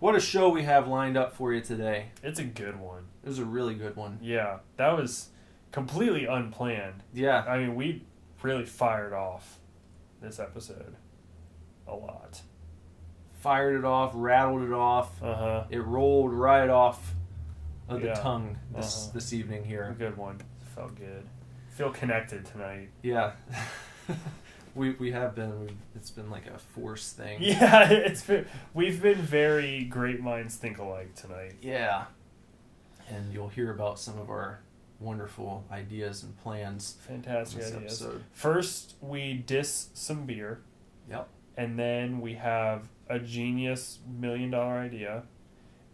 What a show we have lined up for you today. It's a good one. It was a really good one. Yeah, that was completely unplanned. Yeah. I mean, we really fired off this episode a lot. Fired it off, rattled it off. Uh-huh. It rolled right off of the Yeah. tongue this evening A here. good one. Felt good. Feel connected tonight. Yeah. we have been. It's been like a force thing. Yeah, we've been very great minds think alike tonight. Yeah. And you'll hear about some of our wonderful ideas and plans. Fantastic this ideas. episode. First, we diss some beer. Yep. And then we have a genius $1 million idea.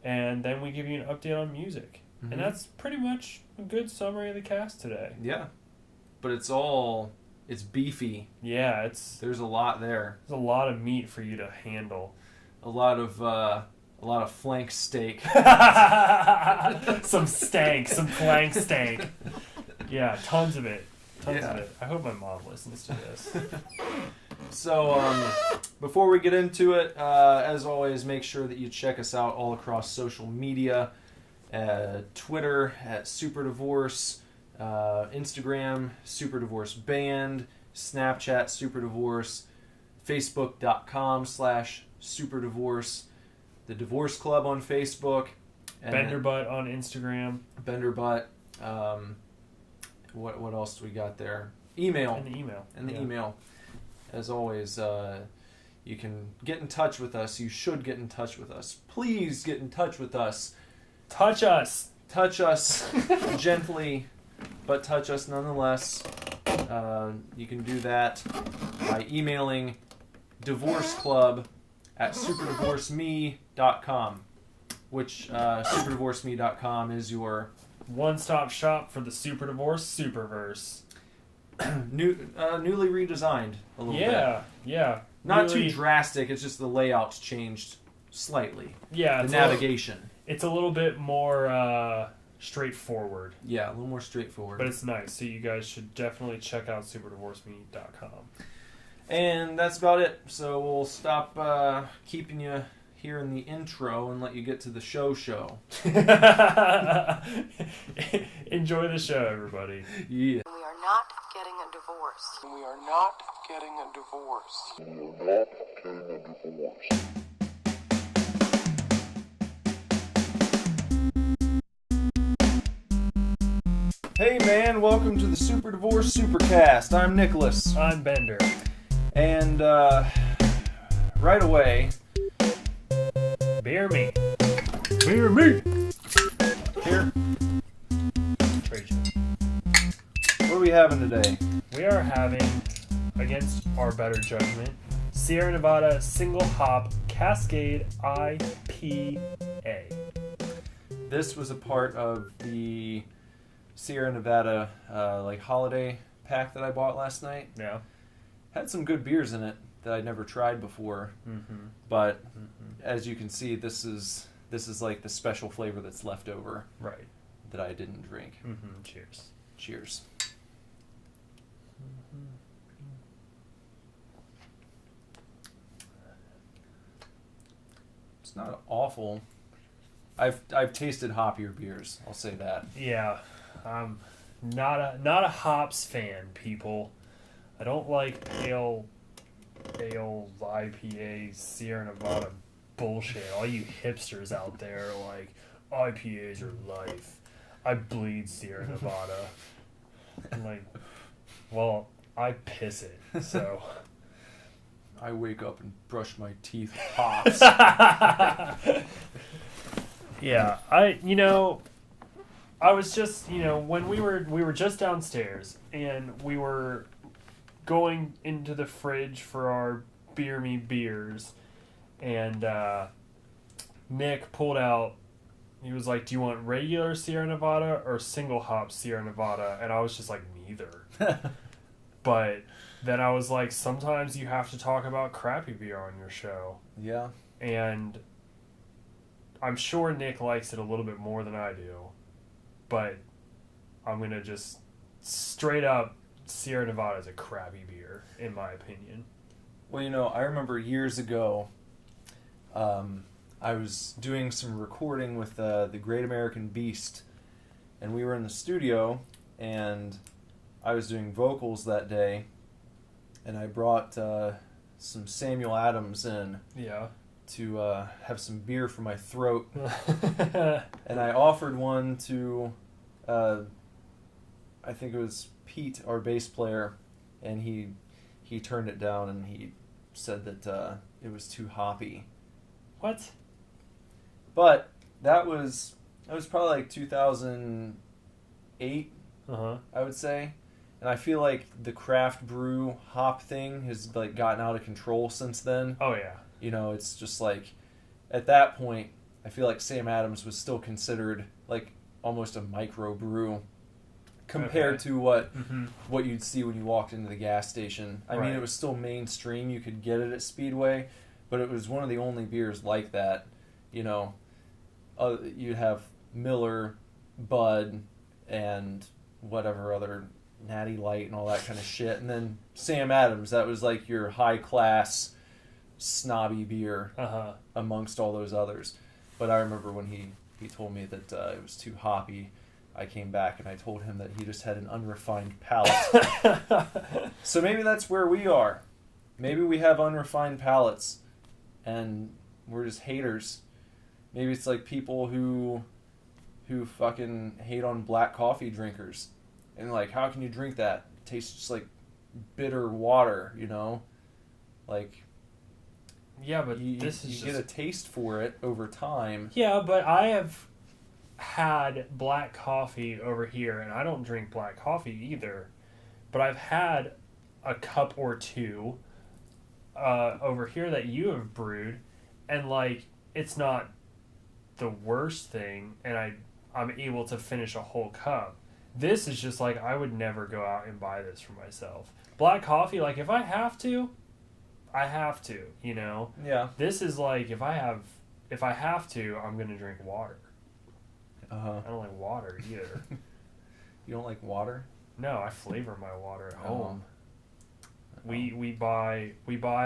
And then we give you an update on music. Mm-hmm. And that's pretty much a good summary of the cast today. Yeah. But it's beefy. Yeah, There's a lot there. there's a lot of meat for you to handle. A lot of flank steak. Some flank stank. Yeah, tons of it. Tons of Yeah. it. I hope my mom listens to this. So, before we get into it, as always, make sure that you check us out all across social media. Twitter at SuperDivorce, Instagram, SuperDivorce Band, Snapchat, SuperDivorce, Facebook.com/SuperDivorce, The Divorce Club on Facebook. And Benderbutt on Instagram. Benderbutt. What else do we got there? Email. And the email. Email. As always, you can get in touch with us. You should get in touch with us. Please get in touch with us. Touch us. Touch us gently, but touch us nonetheless. You can do that by emailing divorceclub@superdivorceme.com, which superdivorceme.com is your One-stop shop for the Super Divorce Superverse. newly redesigned a little bit. Yeah. Not really, too drastic. It's just the layout's changed slightly. Yeah, The navigation. It's a little bit more straightforward. Yeah, a little more straightforward. But it's nice, so you guys should definitely check out superdivorceme.com. And that's about it. So we'll stop keeping you here in the intro and let you get to the show. Enjoy the show, everybody. Yeah. We are not getting a divorce. We are not getting a divorce. Hey man, welcome to the Super Divorce Supercast. I'm Nicholas. I'm Bender. And right away, Beer me. here, Trajan. what are we having today? We are having, against our better judgment, Sierra Nevada Single Hop Cascade IPA. This was a part of the Sierra Nevada holiday pack that I bought last night. Yeah. Had some good beers in it that I'd never tried before. Mm-hmm. But as you can see, this is like the special flavor that's left over Right. that I didn't drink. Mm-hmm. Cheers. Cheers. It's not awful. I've tasted hoppier beers. I'll say that. Yeah. I'm not a hops fan, people. I don't like pale IPA Sierra Nevada bullshit. All you hipsters out there are like, IPAs are life. I bleed Sierra Nevada. I'm like, well, I piss it, so. I wake up and brush my teeth with hops. Yeah, I was just, when we were just downstairs and we were going into the fridge for our Beer Me beers, and Nick pulled out, he was like, do you want regular Sierra Nevada or single hop Sierra Nevada? And I was just like, neither. But then I was like, sometimes you have to talk about crappy beer on your show. Yeah. And I'm sure Nick likes it a little bit more than I do. But I'm going to just straight up, Sierra Nevada is a crappy beer, in my opinion. Well, I remember years ago, I was doing some recording with the Great American Beast, and we were in the studio, and I was doing vocals that day, and I brought some Samuel Adams in Yeah. to have some beer for my throat, and I offered one to, I think it was Pete, our bass player, and he turned it down, and he said that it was too hoppy. What? But that was probably like 2008, Uh-huh. I would say. And I feel like the craft brew hop thing has like gotten out of control since then. Oh, yeah. You know, it's just like at that point, I feel like Sam Adams was still considered like almost a micro brew compared to what you'd see when you walked into the gas station. I mean, it was still mainstream. You could get it at Speedway, but it was one of the only beers like that. You know, you'd have Miller, Bud, and whatever other Natty Light and all that kind of shit. And then Sam Adams, that was like your high-class, snobby beer amongst all those others. But I remember when he told me that it was too hoppy, I came back and I told him that he just had an unrefined palate. So maybe that's where we are. Maybe we have unrefined palates and we're just haters. Maybe it's like people who fucking hate on black coffee drinkers. And like, how can you drink that? It tastes just like bitter water, you know? Like, yeah, but you this is get a taste for it over time. Yeah, but I have had black coffee over here, and I don't drink black coffee either. But I've had a cup or two over here that you have brewed, and like, it's not the worst thing, and I'm able to finish a whole cup. This is just like, I would never go out and buy this for myself. Black coffee, like, if I have to, I have to, you know? Yeah. This is like, if I have to, I'm going to drink water. I don't like water either. You don't like water? No, I flavor my water at home. Oh. We buy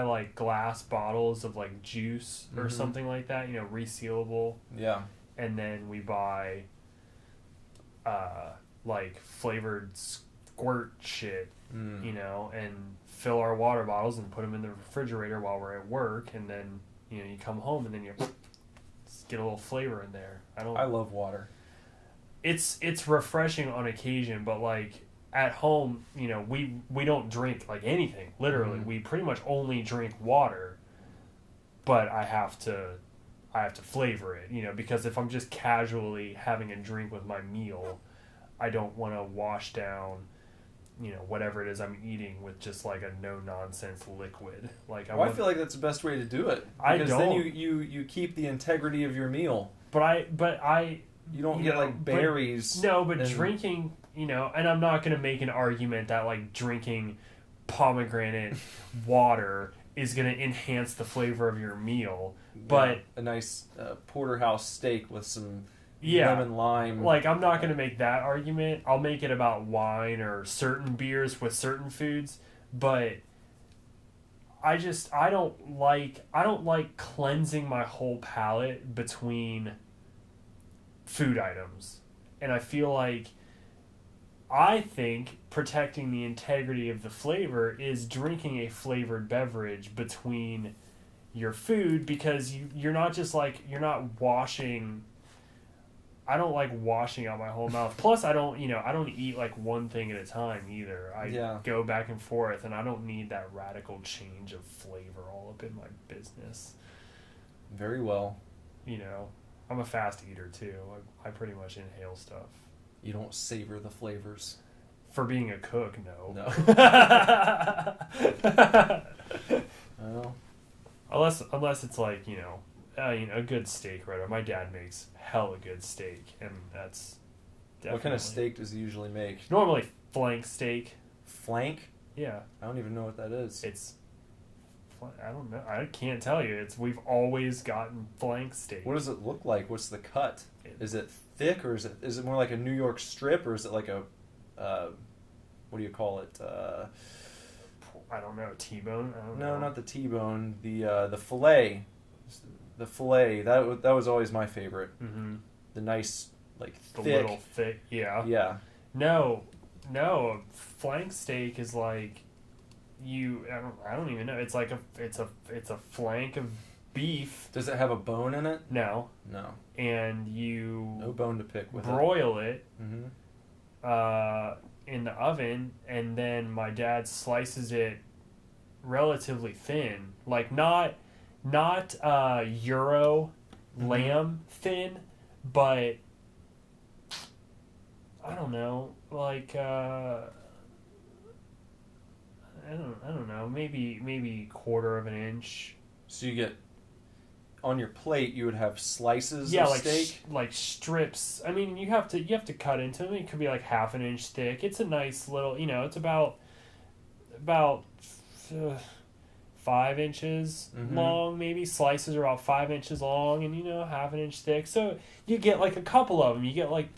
like glass bottles of like juice or something like that, you know, resealable. Yeah. And then we buy like flavored squirt shit, you know, and fill our water bottles and put them in the refrigerator while we're at work, and then, you know, you come home and then you get a little flavor in there. I love water. It's refreshing on occasion, but like at home, you know, we don't drink like anything. Literally, we pretty much only drink water. But I have to flavor it, you know, because if I'm just casually having a drink with my meal, I don't want to wash down, you know, whatever it is I'm eating with just like a no nonsense liquid. Like I feel like that's the best way to do it. Because then you keep the integrity of your meal. But you don't get like berries. But drinking, you know, and I'm not going to make an argument that like drinking pomegranate water is going to enhance the flavor of your meal. But a nice porterhouse steak with some lemon lime. Like, I'm not going to make that argument. I'll make it about wine or certain beers with certain foods, but I don't like cleansing my whole palate between food items. And I think protecting the integrity of the flavor is drinking a flavored beverage between your food, because you're not just like, you're not washing. I don't like washing out my whole mouth. Plus, I don't eat like one thing at a time either. I go back and forth, and I don't need that radical change of flavor all up in my business. Very well. You know, I'm a fast eater too. I pretty much inhale stuff. You don't savor the flavors. For being a cook, no. Well, unless it's like, you know, a good steak, right? My dad makes hella good steak, and that's definitely... What kind of steak does he usually make? Normally flank steak. Flank? Yeah. I don't even know what that is. I don't know. I can't tell you. We've always gotten flank steak. What does it look like? What's the cut? Is it thick, or is it more like a New York strip, or is it like a what do you call it? I don't know. T-bone? I don't No, know. not the T-bone. The fillet. the fillet, that was always my favorite. Mm-hmm. The nice, like, The thick. little thick, yeah. Yeah. No, a flank steak is like I don't even know. It's like it's a flank of beef. Does it have a bone in it? No, No. and you No bone to pick with broil it Mm-hmm. in the oven, and then my dad slices it relatively thin, like not Euro lamb thin, but I don't know, like I don't know, maybe quarter of an inch. So you get on your plate, you would have slices Yeah, of like steak. like strips. I mean, you have to cut into them. It could be like half an inch thick. It's a nice little, it's about 5 inches long, maybe. Slices are about 5 inches long, and half an inch thick. So you get like a couple of them. You get like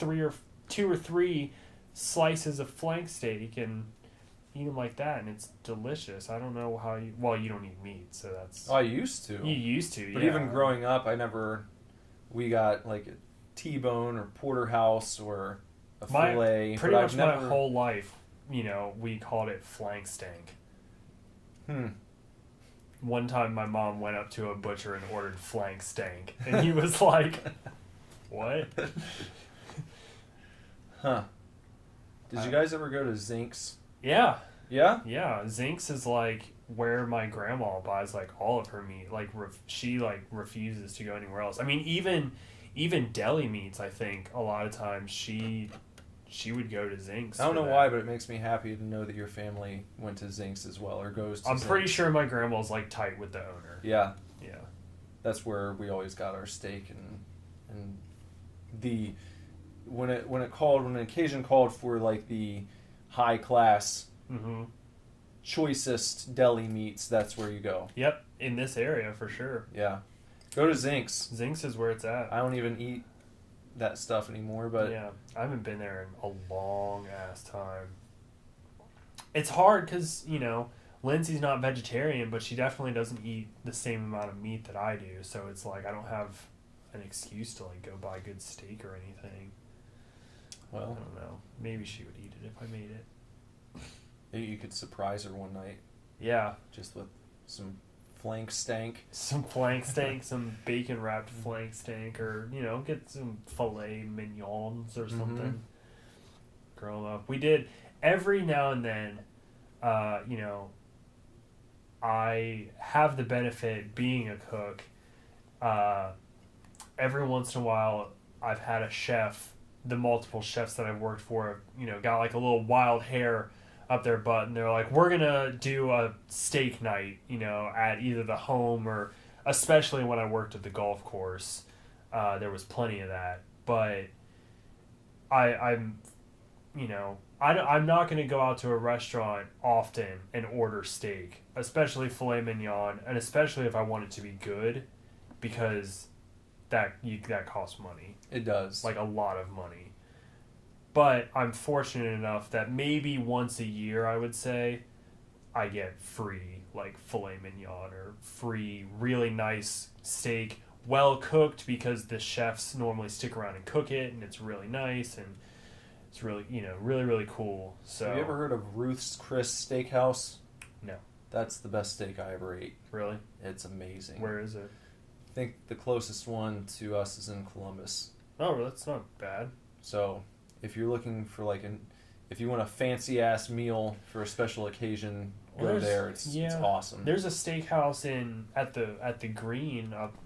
two or three slices of flank steak, and eat them like that, and it's delicious. I don't know how you. Well, you don't eat meat, so that's. Oh, I used to. You used to, But yeah. even growing up, we got like a T-bone or porterhouse or a fillet. Pretty but much I've my never... whole life, we called it flank stank. One time my mom went up to a butcher and ordered flank stank, and he was like, what? Huh. Did you guys ever go to Zink's? Yeah. Yeah? Yeah, Zink's is like where my grandma buys like all of her meat. Like she like refuses to go anywhere else. I mean, even deli meats, I think a lot of times she would go to Zink's. I don't know that. why, but it makes me happy to know that your family went to Zink's as well, or goes to I'm Zink's. pretty sure my grandma's like tight with the owner. Yeah. Yeah. That's where we always got our steak, and the when an occasion called for like the high class choicest deli meats, that's where you go. Yep, in this area for sure. Yeah. Go to Zink's. Zink's is where it's at. I don't even eat that stuff anymore, but yeah, I haven't been there in a long ass time. It's hard because Lindsay's not vegetarian, but she definitely doesn't eat the same amount of meat that I do. So it's like I don't have an excuse to like go buy good steak or anything. well, I don't know. Maybe she would eat it if I made it. you could surprise her one night Yeah, just with some flank stank. some flank steak, some bacon wrapped flank steak, or get some filet mignons or something. Growing up, we did every now and then. I have the benefit being a cook. Every once in a while, I've had a chef. The multiple chefs that I've worked for, got like a little wild hair up their butt, and they're like, we're gonna do a steak night, at either the home or, especially when I worked at the golf course, there was plenty of that. But I'm not gonna go out to a restaurant often and order steak, especially filet mignon, and especially if I want it to be good, because that costs money. It does. Like a lot of money. But I'm fortunate enough that maybe once a year, I would say, I get free like filet mignon or free really nice steak, well cooked, because the chefs normally stick around and cook it, and it's really nice, and it's really really really cool. So have you ever heard of Ruth's Chris Steakhouse? No. That's the best steak I ever ate. Really? It's amazing. Where is it? I think the closest one to us is in Columbus. Oh, that's not bad. So if you're looking for if you want a fancy ass meal for a special occasion, go there. It's awesome. There's a steakhouse at the Green up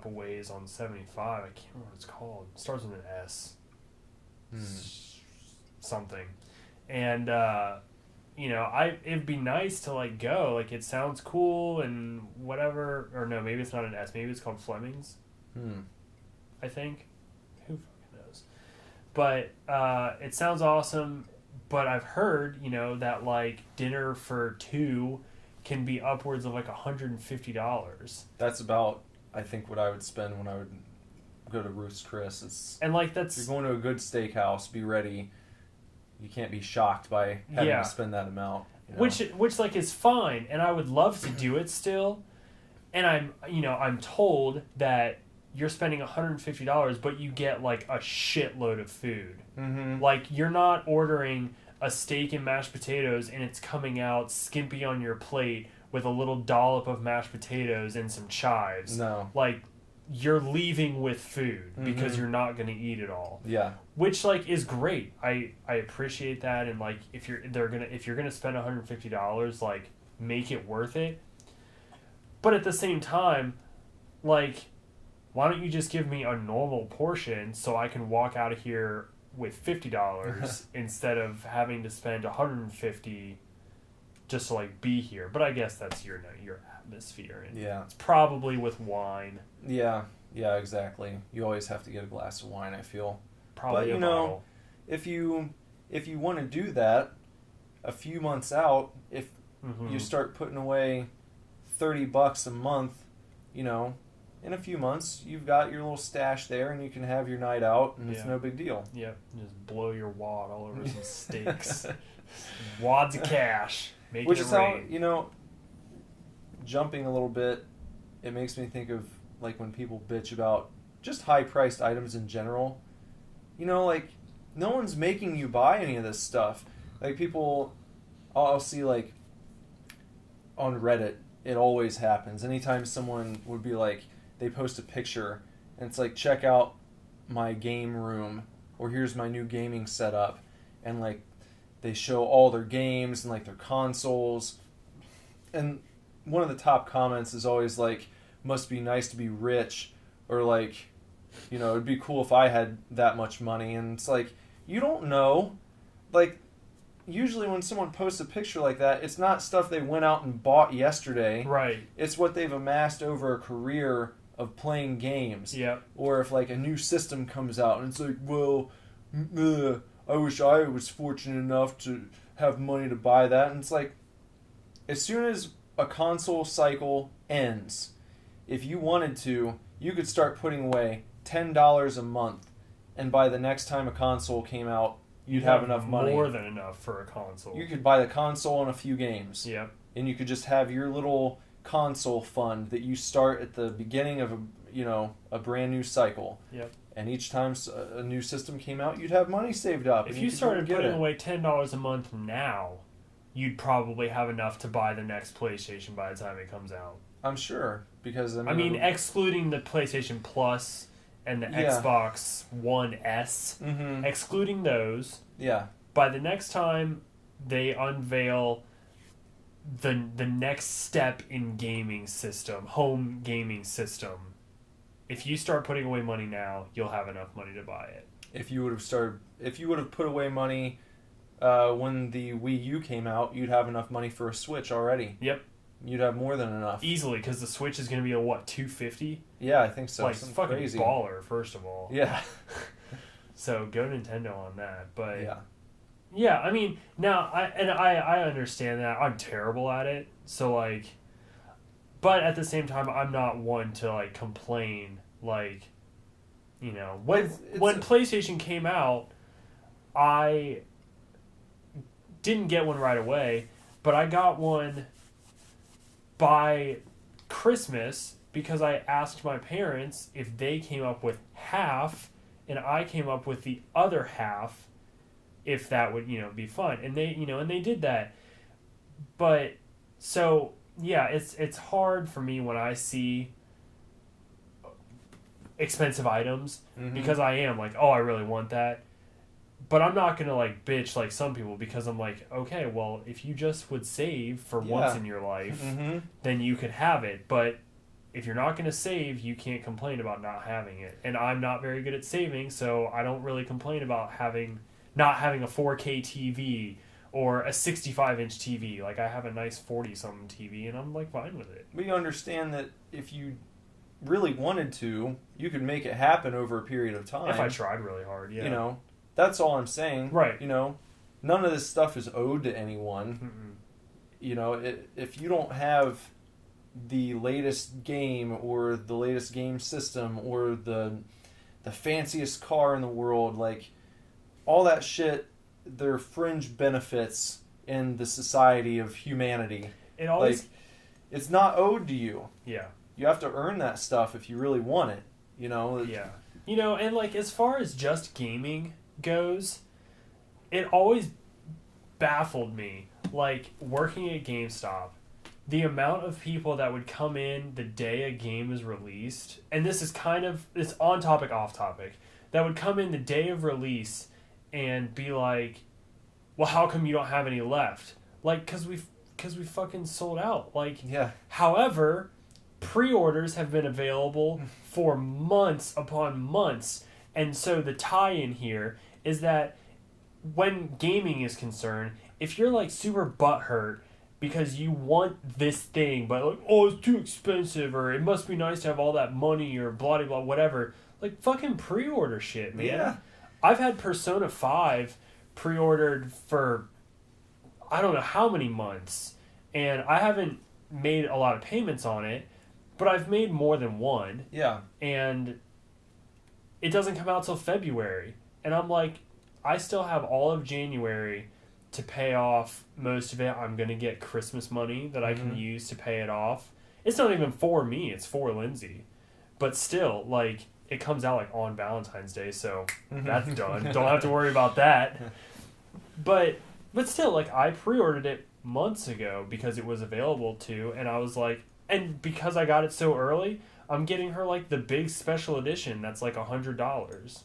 a ways on 75. I can't remember what it's called. It starts with an S. Something. And it'd be nice to go. It sounds cool and whatever. Or no, maybe it's not an S. Maybe it's called Fleming's. I think. Who fucking knows? But it sounds awesome. But I've heard, that dinner for two can be upwards of $150. That's about, I think, what I would spend when I would go to Ruth's Chris. If you're going to a good steakhouse, be ready. You can't be shocked by having to spend that amount. Which is fine, and I would love to do it still. And I'm told that you're spending $150, but you get like a shitload of food. Mm-hmm. Like, you're not ordering a steak and mashed potatoes and it's coming out skimpy on your plate with a little dollop of mashed potatoes and some chives. No. Like, you're leaving with food because Mm-hmm. you're not going to eat it all. Yeah. Which, like, is great. I appreciate that. And, like, if you're gonna spend $150, like, make it worth it. But at the same time, like, why don't you just give me a normal portion so I can walk out of here with $50 instead of having to spend $150 just to, like, be here? But I guess that's your atmosphere. And Yeah. it's probably with wine. Yeah. Yeah, exactly. You always have to get a glass of wine, I feel. Probably But, a bottle. if you want to do that a few months out, if Mhm. you start putting away $30 a month, in a few months you've got your little stash there and you can have your night out and it's Yeah. no big deal. Yeah, just blow your wad all over some steaks. Wads of cash. Making Which it is how, rain. jumping a little bit, it makes me think of like when people bitch about just high priced items in general. Like no one's making you buy any of this stuff. Like people, I'll see like on Reddit, it always happens. Anytime someone would be like, they post a picture and it's like, check out my game room or here's my new gaming setup, and like they show all their games and like their consoles, and one of the top comments is always like, must be nice to be rich, or like, it'd be cool if I had that much money. And it's like, you don't know. Like, usually when someone posts a picture like that, it's not stuff they went out and bought yesterday. Right. It's what they've amassed over a career of playing games. Yep. Or if like a new system comes out and it's like, well, I wish I was fortunate enough to have money to buy that. And it's like, as soon as a console cycle ends, if you wanted to, you could start putting away $10 a month, and by the next time a console came out, you'd have enough money. More than enough for a console. You could buy the console and a few games. Yep. And you could just have your little console fund that you start at the beginning of a brand new cycle. Yep. And each time a new system came out, you'd have money saved up. If and you could started get putting it. away $10 a month now, you'd probably have enough to buy the next PlayStation by the time it comes out. I'm sure, because I mean, excluding the PlayStation Plus and the Yeah. Xbox One S, Mm-hmm. excluding those, Yeah. by the next time they unveil the next step in home gaming system, if you start putting away money now, you'll have enough money to buy it. If you would have put away money when the Wii U came out, you'd have enough money for a Switch already. Yep. You'd have more than enough. Easily, because the Switch is going to be a $250? Yeah, I think so. Like, Something fucking crazy. baller, first of all. Yeah. So, go Nintendo on that. But, Yeah. I mean, now, I understand that. I'm terrible at it. So, like, but at the same time, I'm not one to, like, complain. Like, when PlayStation came out, I didn't get one right away, but I got one by Christmas because I asked my parents if they came up with half and I came up with the other half, if that would, be fun. And they did that. But so, yeah, it's hard for me when I see expensive items, because I am like, oh, I really want that. But I'm not going to, like, bitch like some people, because I'm like, okay, well, if you just would save for once in your life, then you could have it. But if you're not going to save, you can't complain about not having it. And I'm not very good at saving, so I don't really complain about not having a 4K TV or a 65-inch TV. Like, I have a nice 40-something TV, and I'm, like, fine with it. But you understand that if you really wanted to, you could make it happen over a period of time. If I tried really hard, yeah. That's all I'm saying. Right. None of this stuff is owed to anyone. Mm-mm. If you don't have the latest game or the latest game system or the fanciest car in the world, like, all that shit, they're fringe benefits in the society of humanity. It always... Like, it's not owed to you. Yeah. you have to earn that stuff if you really want it. You know. Yeah. You know, and like as far as just gaming goes, it always baffled me, like working at GameStop, the amount of people that would come in the day a game is released, and this is it's on topic, off topic, that would come in the day of release and be like, well, how come you don't have any left? Like, because we fucking sold out. Like, Yeah. However, pre-orders have been available for months upon months, and so the tie-in here is that when gaming is concerned, if you're like super butthurt because you want this thing, but like, oh, it's too expensive, or it must be nice to have all that money, or blah blah blah, whatever, like fucking pre-order shit, man. Yeah. I've had Persona 5 pre-ordered for I don't know how many months, and I haven't made a lot of payments on it, but I've made more than one. Yeah. And it doesn't come out till February. And I'm like, I still have all of January to pay off most of it. I'm going to get Christmas money that I can use to pay it off. It's not even for me, it's for Lindsay. But still, like, it comes out like on Valentine's Day, so that's done. Don't have to worry about that. But still, like, I pre-ordered it months ago because it was available to, and I was like, and because I got it so early, I'm getting her like the big special edition that's like $100.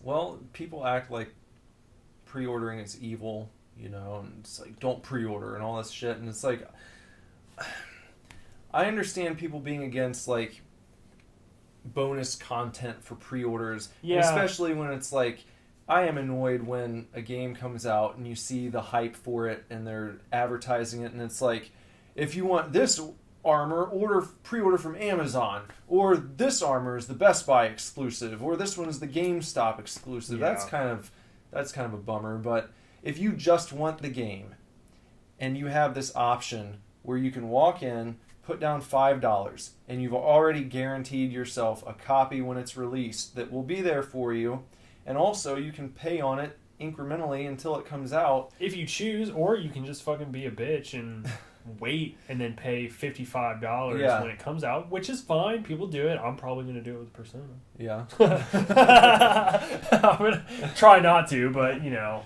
Well, people act like pre-ordering is evil, you know, and it's like, don't pre-order and all this shit, and it's like, I understand people being against like bonus content for pre-orders, Yeah. especially when it's like, I am annoyed when a game comes out and you see the hype for it and they're advertising it, and it's like, if you want this armor, pre-order from Amazon, or this armor is the Best Buy exclusive, or this one is the GameStop exclusive. Yeah. That's kind of a bummer. But if you just want the game and you have this option where you can walk in, put down $5, and you've already guaranteed yourself a copy when it's released that will be there for you, and also you can pay on it incrementally until it comes out. If you choose, or you can just fucking be a bitch and wait and then pay $55 Yeah. when it comes out, which is fine. People do it. I'm probably going to do it with Persona. Yeah. I'm going to try not to, but, you know.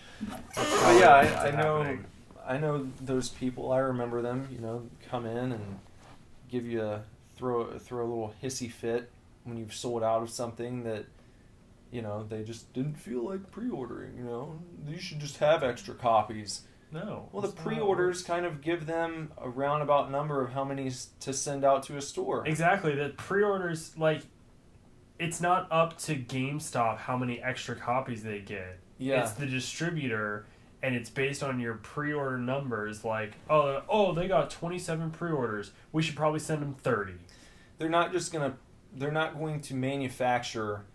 But yeah, It's I know. happening. I know those people. I remember them. You know, come in and give you throw a little hissy fit when you've sold out of something that, you know, they just didn't feel like pre-ordering. You know, you should just have extra copies. No. Well, the that's not how it pre-orders works. kind of give them a roundabout number of how many to send out to a store. Exactly. The pre-orders, like, it's not up to GameStop how many extra copies they get. Yeah. It's the distributor, and it's based on your pre-order numbers. Like, oh, they got 27 pre-orders. We should probably send them 30. They're not going to manufacture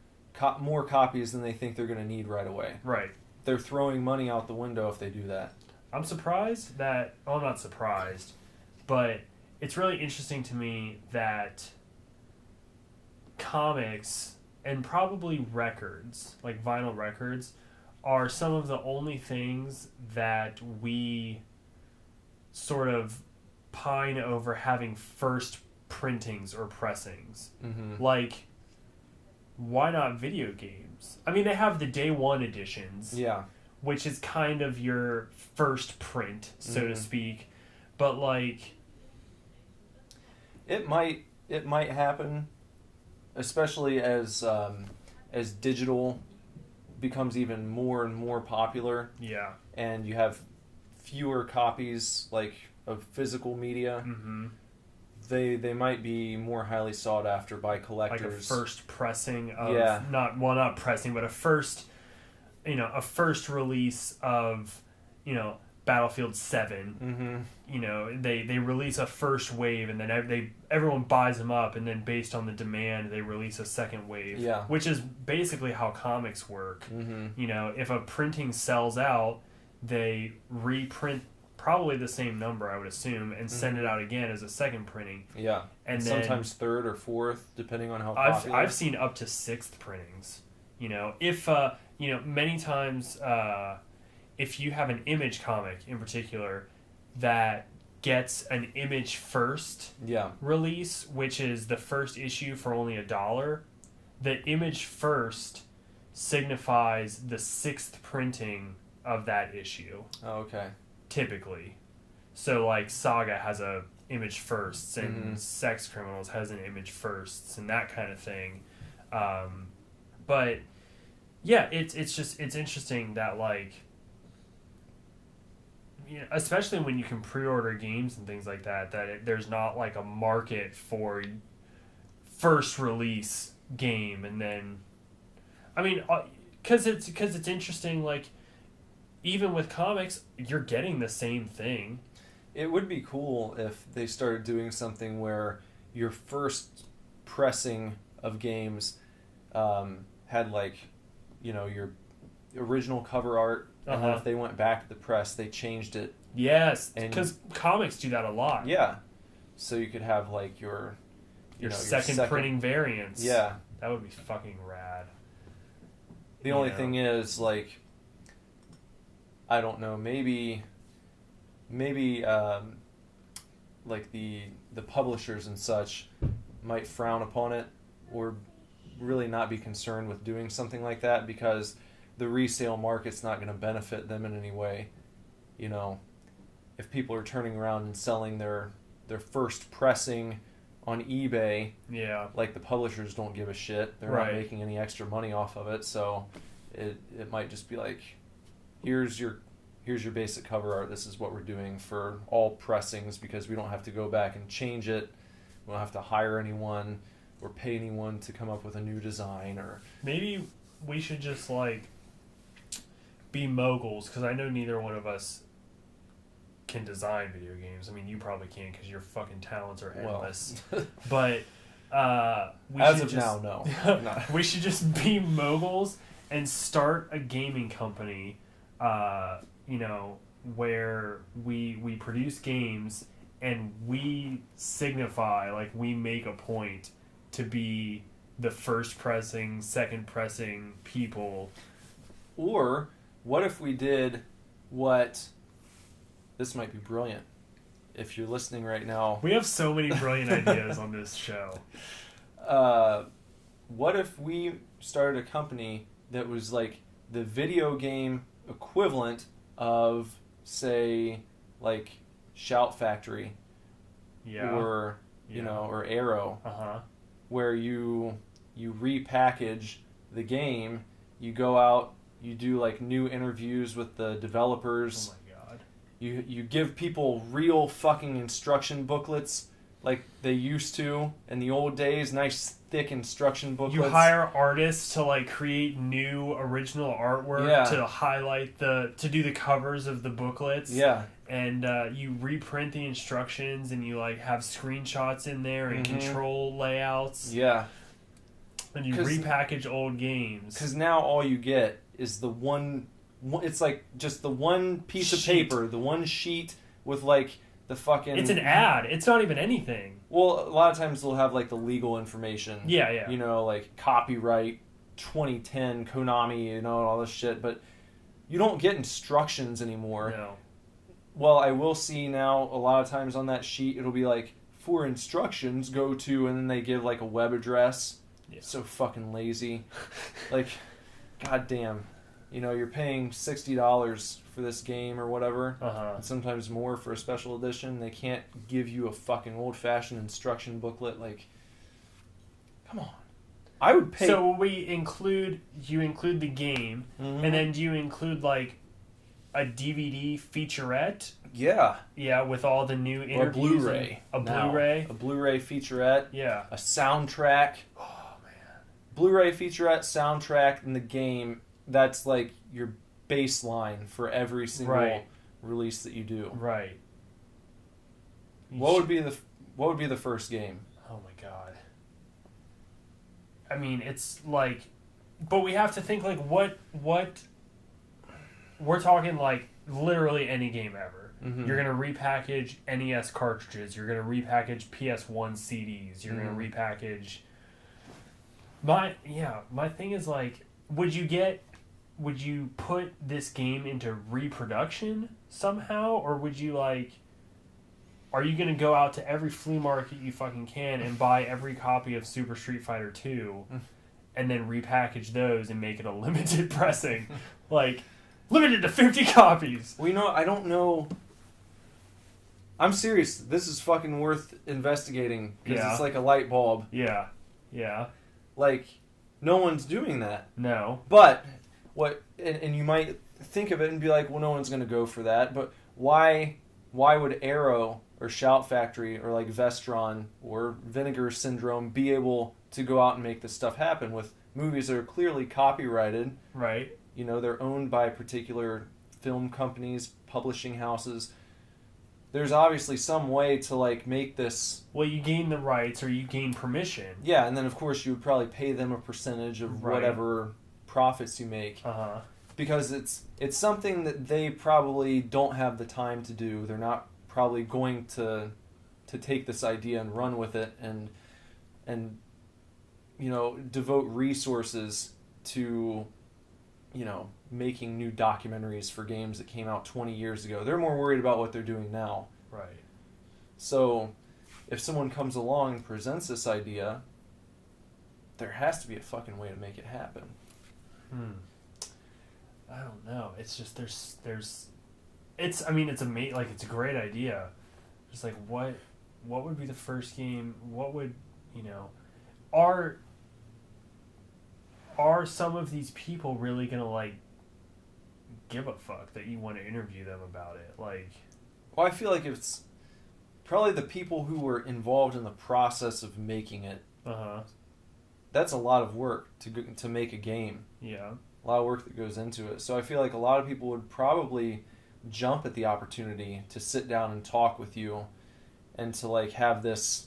more copies than they think they're going to need right away. Right. They're throwing money out the window if they do that. I'm surprised that... Well, I'm not surprised, but it's really interesting to me that comics and probably records, like vinyl records, are some of the only things that we sort of pine over having first printings or pressings. Mm-hmm. Like, why not video games? I mean, they have the day one editions, Yeah. which is kind of your first print, so to speak. But like, It might happen, especially as digital becomes even more and more popular, yeah, and you have fewer copies like of physical media. mm-hmm. They might be more highly sought after by Like a collectors. first pressing of Yeah. not pressing, but a first release of, Battlefield 7. Mm-hmm. They release a first wave, and then everyone buys them up, and then based on the demand, they release a second wave. Yeah. Which is basically how comics work. Mm-hmm. If a printing sells out, they reprint probably the same number, I would assume, and send it out again as a second printing. Yeah. And then sometimes third or fourth, depending on how popular. I've seen up to sixth printings. If many times if you have an Image comic in particular that gets an image first Yeah. release, which is the first issue for only $1, the image first signifies the 6th printing of that issue. Oh, okay. Typically. So like Saga has a image firsts and Sex Criminals has an image firsts and that kind of thing. But yeah, it's interesting that like, you know, especially when you can pre-order games and things like that, there's not like a market for first release game. And then, I mean, because it's interesting, like, even with comics, you're getting the same thing. It would be cool if they started doing something where your first pressing of games had, like, you know, your original cover art, and then if they went back to the press, they changed it. Yes, because comics do that a lot. Yeah. So you could have, like, your second printing variants. Yeah. That would be fucking rad. The only thing is, like, I don't know, maybe like the publishers and such might frown upon it or really not be concerned with doing something like that because the resale market's not going to benefit them in any way. You know, if people are turning around and selling their first pressing on eBay, like, the publishers don't give a shit. They're not making any extra money off of it, so it might just be like, here's your basic cover art. This is what we're doing for all pressings because we don't have to go back and change it. We don't have to hire anyone or pay anyone to come up with a new design. Or maybe we should just, like, be moguls, because I know neither one of us can design video games. I mean, you probably can because your fucking talents are endless. But as of now, no. No. We should just be moguls and start a gaming company, you know, where we produce games and we signify, like, we make a point to be the first pressing, second pressing people. Or what if we did what... This might be brilliant. If you're listening right now... We have so many brilliant ideas on this show. What if we started a company that was like the video game equivalent of, say, like Shout Factory, or you know, or Arrow, where you repackage the game, you go out, you do like new interviews with the developers. Oh my god! You give people real fucking instruction booklets like they used to in the old days, nice thick instruction booklets. You hire artists to like create new original artwork to highlight to do the covers of the booklets. Yeah. And you reprint the instructions and you like have screenshots in there and control layouts. Yeah. And you repackage old games. Because now all you get is the one, it's like just the one piece of paper, the one sheet with like the fucking... It's an ad. It's not even anything. Well, a lot of times they'll have like the legal information. Yeah, yeah. You know, like copyright 2010 Konami, you know, and all this shit. But you don't get instructions anymore. No. Well, I will see now a lot of times on that sheet, it'll be like, for instructions, go to, and then they give like a web address. Yeah. So fucking lazy. Like, goddamn. You know, you're paying $60 for this game or whatever, and sometimes more for a special edition. They can't give you a fucking old-fashioned instruction booklet. Like, come on. I would pay... So you include the game, and then do you include, like, a DVD featurette? Yeah. Yeah, with all the new interviews. A Blu-ray. A Blu-ray. A Blu-ray featurette. Yeah. A soundtrack. Oh, man. Blu-ray featurette, soundtrack, and the game... That's like your baseline for every single release that you do. Right. What would be the first game? Oh my god. I mean, it's like, but we have to think like what we're talking like literally any game ever. Mm-hmm. You're gonna repackage NES cartridges. You're gonna repackage PS1 CDs. You're gonna repackage. My thing is like, would you put this game into reproduction somehow, or would you like are you going to go out to every flea market you fucking can and buy every copy of Super Street Fighter 2 and then repackage those and make it a limited pressing? Like, limited to 50 copies. Well, you know, I don't know. I'm serious. This is fucking worth investigating because it's like a light bulb. Yeah. Yeah. Like, no one's doing that. No. But and you might think of it and be like, well, no one's going to go for that. But why would Arrow or Shout Factory or like Vestron or Vinegar Syndrome be able to go out and make this stuff happen with movies that are clearly copyrighted? Right. You know, they're owned by particular film companies, publishing houses. There's obviously some way to like make this. Well, you gain the rights or you gain permission. Yeah, and then of course you would probably pay them a percentage of whatever profits you make. Uh-huh. Because it's something that they probably don't have the time to do. They're not probably going to take this idea and run with it and you know, devote resources to, you know, making new documentaries for games that came out 20 years ago. They're more worried about what they're doing now. Right. So if someone comes along and presents this idea, there has to be a fucking way to make it happen. I don't know. It's just it's a great idea. Just like what would be the first game? What would, you know, are some of these people really gonna like give a fuck that you want to interview them about it? Like, well, I feel like it's probably the people who were involved in the process of making it. That's a lot of work to make a game. Yeah. A lot of work that goes into it. So I feel like a lot of people would probably jump at the opportunity to sit down and talk with you and to like have this,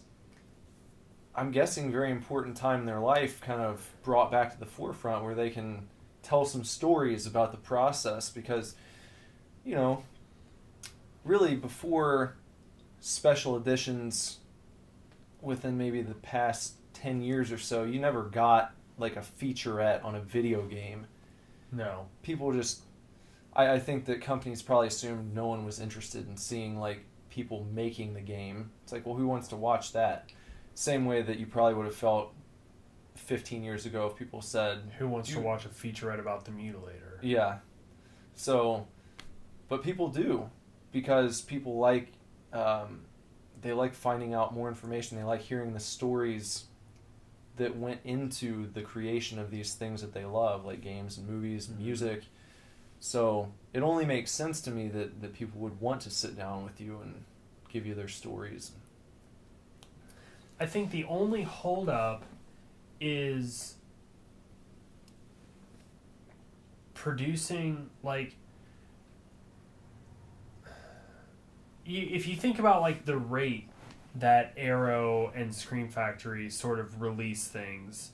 I'm guessing, very important time in their life kind of brought back to the forefront where they can tell some stories about the process. Because, you know, really before special editions within maybe the past 10 years or so, you never got like a featurette on a video game. No. People just, I think that companies probably assumed no one was interested in seeing like people making the game. It's like, well, who wants to watch that? Same way that you probably would have felt 15 years ago if people said, who wants to watch a featurette about the Mutilator? Yeah. So, but people do, because people like, they like finding out more information. They like hearing the stories that went into the creation of these things that they love, like games and movies and music. So it only makes sense to me that people would want to sit down with you and give you their stories. I think the only holdup is producing, like, if you think about like the rate that Arrow and Scream Factory sort of release things,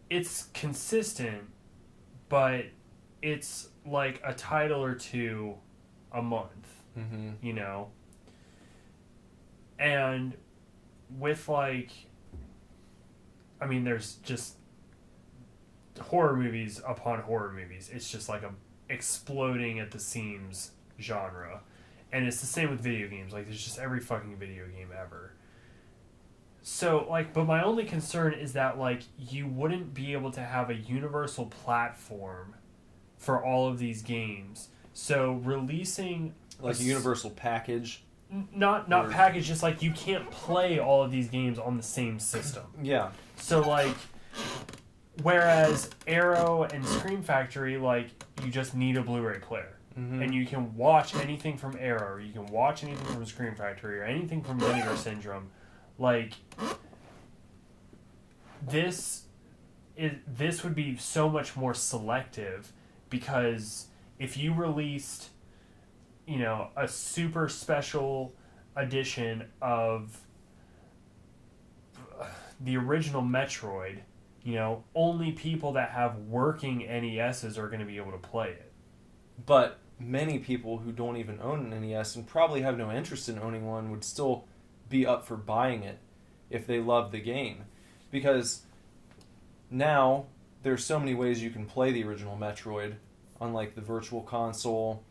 it's consistent, but it's like a title or two a month, you know? And with like, I mean, there's just horror movies upon horror movies. It's just like a exploding at the seams genre. And it's the same with video games. Like, there's just every fucking video game ever. So, like, but my only concern is that, like, you wouldn't be able to have a universal platform for all of these games. So, releasing... Like a universal package? Not package, just, like, you can't play all of these games on the same system. Yeah. So, like, whereas Arrow and Scream Factory, like, you just need a Blu-ray player. And you can watch anything from Arrow, or you can watch anything from Scream Factory, or anything from Vinegar Syndrome. Like, this would be so much more selective, because if you released, you know, a super special edition of the original Metroid, you know, only people that have working NESs are going to be able to play it. But many people who don't even own an NES and probably have no interest in owning one would still be up for buying it if they love the game. Because now there's so many ways you can play the original Metroid, unlike the Virtual Console.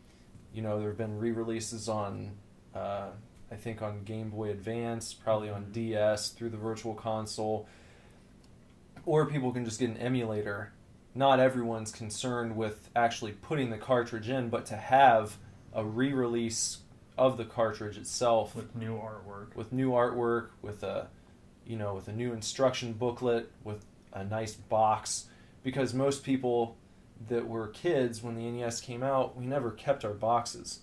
You know, there have been re-releases on I think on Game Boy Advance, probably on DS through the Virtual Console, or people can just get an emulator. Not everyone's concerned with actually putting the cartridge in, but to have a re-release of the cartridge itself with new artwork, with a new instruction booklet, with a nice box, because most people that were kids when the NES came out, we never kept our boxes.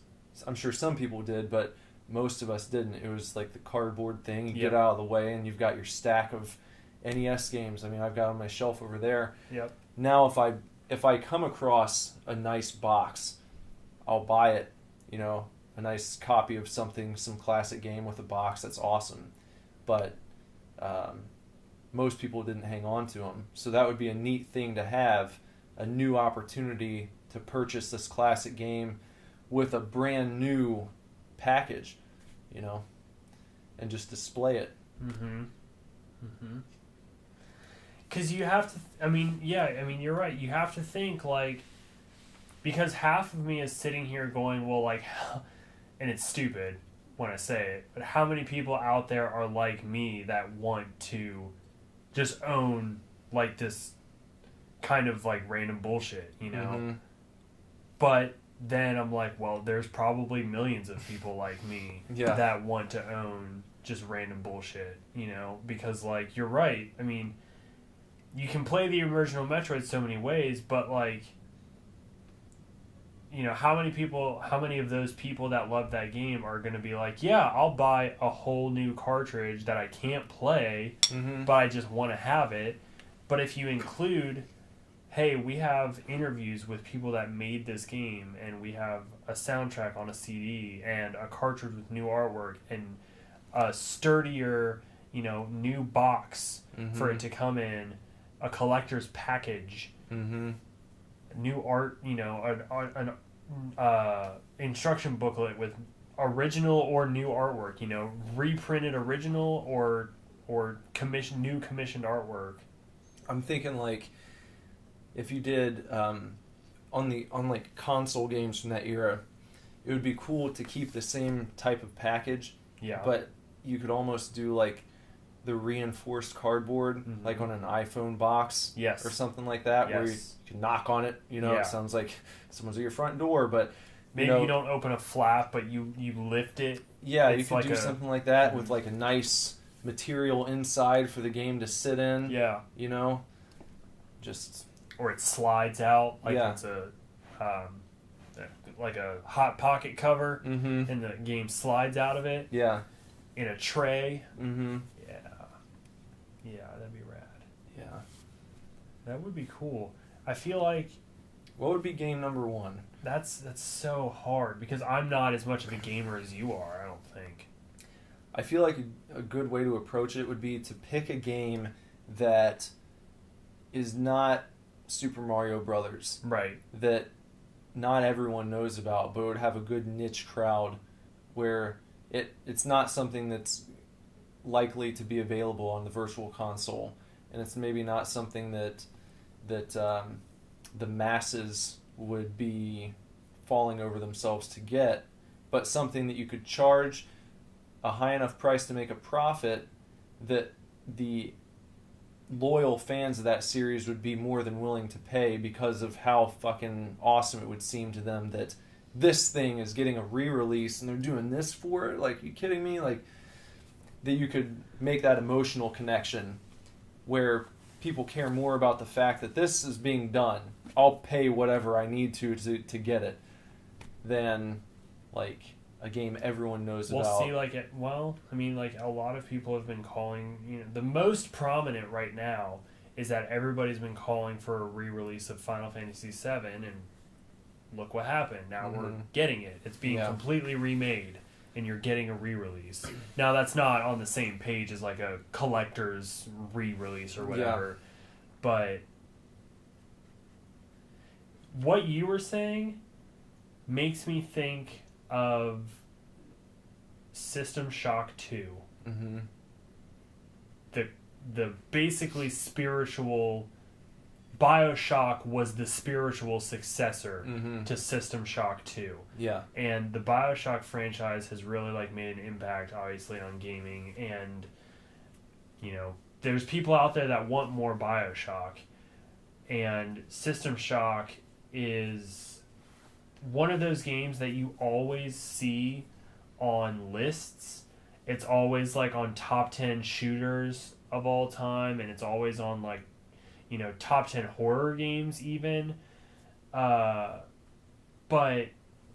I'm sure some people did, but most of us didn't. It was like the cardboard thing. You get out of the way and you've got your stack of NES games. I mean, I've got on my shelf over there. Yep. Now if I come across a nice box, I'll buy it, a nice copy of some classic game with a box. That's awesome. But most people didn't hang on to them. So that would be a neat thing to have, a new opportunity to purchase this classic game with a brand new package, and just display it. Because you have to, you're right. You have to think, because half of me is sitting here going, well, and it's stupid when I say it, but how many people out there are like me that want to just own, this kind of, random bullshit, But then I'm like, well, there's probably millions of people like me that want to own just random bullshit, because, you're right. I mean, you can play the original Metroid so many ways, but, how many of those people that love that game are going to be like, yeah, I'll buy a whole new cartridge that I can't play, but I just want to have it. But if you include, hey, we have interviews with people that made this game, and we have a soundtrack on a CD, and a cartridge with new artwork, and a sturdier, new box for it to come in, a collector's package, new art, an instruction booklet with original or new artwork, reprinted original or commissioned artwork. I'm thinking if you did on console games from that era, it would be cool to keep the same type of package. Yeah. But you could almost do the reinforced cardboard, on an iPhone box, yes, or something like that, where you can knock on it. It sounds like someone's at your front door, but maybe you don't open a flap, but you lift it. Yeah, you could do something like that with a nice material inside for the game to sit in. Yeah, just. Or it slides out it's a a Hot Pocket cover, and the game slides out of it. Yeah, in a tray. Yeah, that'd be rad. Yeah, that would be cool. I feel like. What would be game number one? That's so hard because I'm not as much of a gamer as you are. I don't think. I feel like a good way to approach it would be to pick a game that is not Super Mario Brothers. Right. That not everyone knows about, but it would have a good niche crowd where it's not something that's likely to be available on the Virtual Console, and it's maybe not something that the masses would be falling over themselves to get, but something that you could charge a high enough price to make a profit that the loyal fans of that series would be more than willing to pay because of how fucking awesome it would seem to them that this thing is getting a re-release and they're doing this for it. You kidding me? That you could make that emotional connection where people care more about the fact that this is being done. I'll pay whatever I need to get it than a game everyone knows about. A lot of people have been calling, the most prominent right now is that everybody's been calling for a re-release of Final Fantasy VII, and look what happened. Now we're getting it. It's being completely remade, and you're getting a re-release. Now that's not on the same page as a collector's re-release or whatever, but what you were saying makes me think of System Shock 2. The basically spiritual BioShock was the spiritual successor Mm-hmm. to System Shock 2. Yeah. And the BioShock franchise has really like made an impact, obviously, on gaming. And, you know, there's people out there that want more BioShock. And System Shock is one of those games that you always see on lists. It's always like on top 10 shooters of all time, and it's always on like, you know, top 10 horror games even. But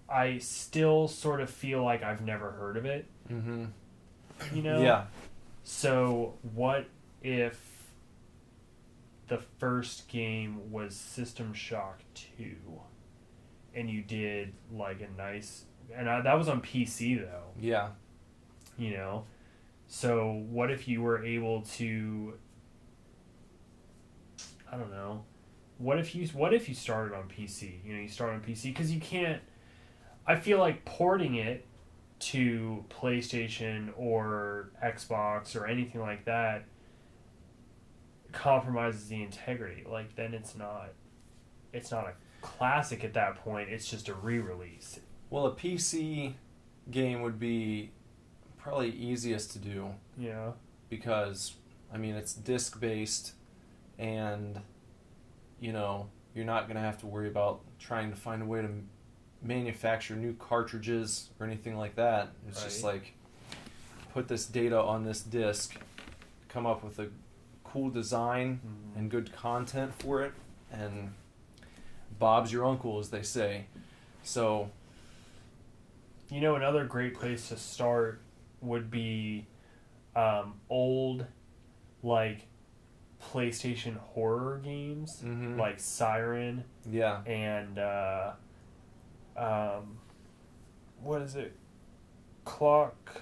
I still sort of feel like I've never heard of it. Mm-hmm. You know? Yeah. So what if the first game was System Shock 2 and you did like a nice... And that was on PC though. Yeah. You know? So what if you were able to... I don't know. What if you started on PC? You know, you start on PC because you can't... I feel like porting it to PlayStation or Xbox or anything like that compromises the integrity. Like, then it's not a classic at that point. It's just a re-release. Well, a PC game would be probably easiest to do. Yeah. Because, I mean, it's disc-based, and, you know, you're not going to have to worry about trying to find a way to manufacture new cartridges or anything like that. It's just like, put this data on this disc, come up with a cool design and good content for it, and Bob's your uncle, as they say. So, you know, another great place to start would be old, like, PlayStation horror games, like Siren. Yeah. And, what is it? Clock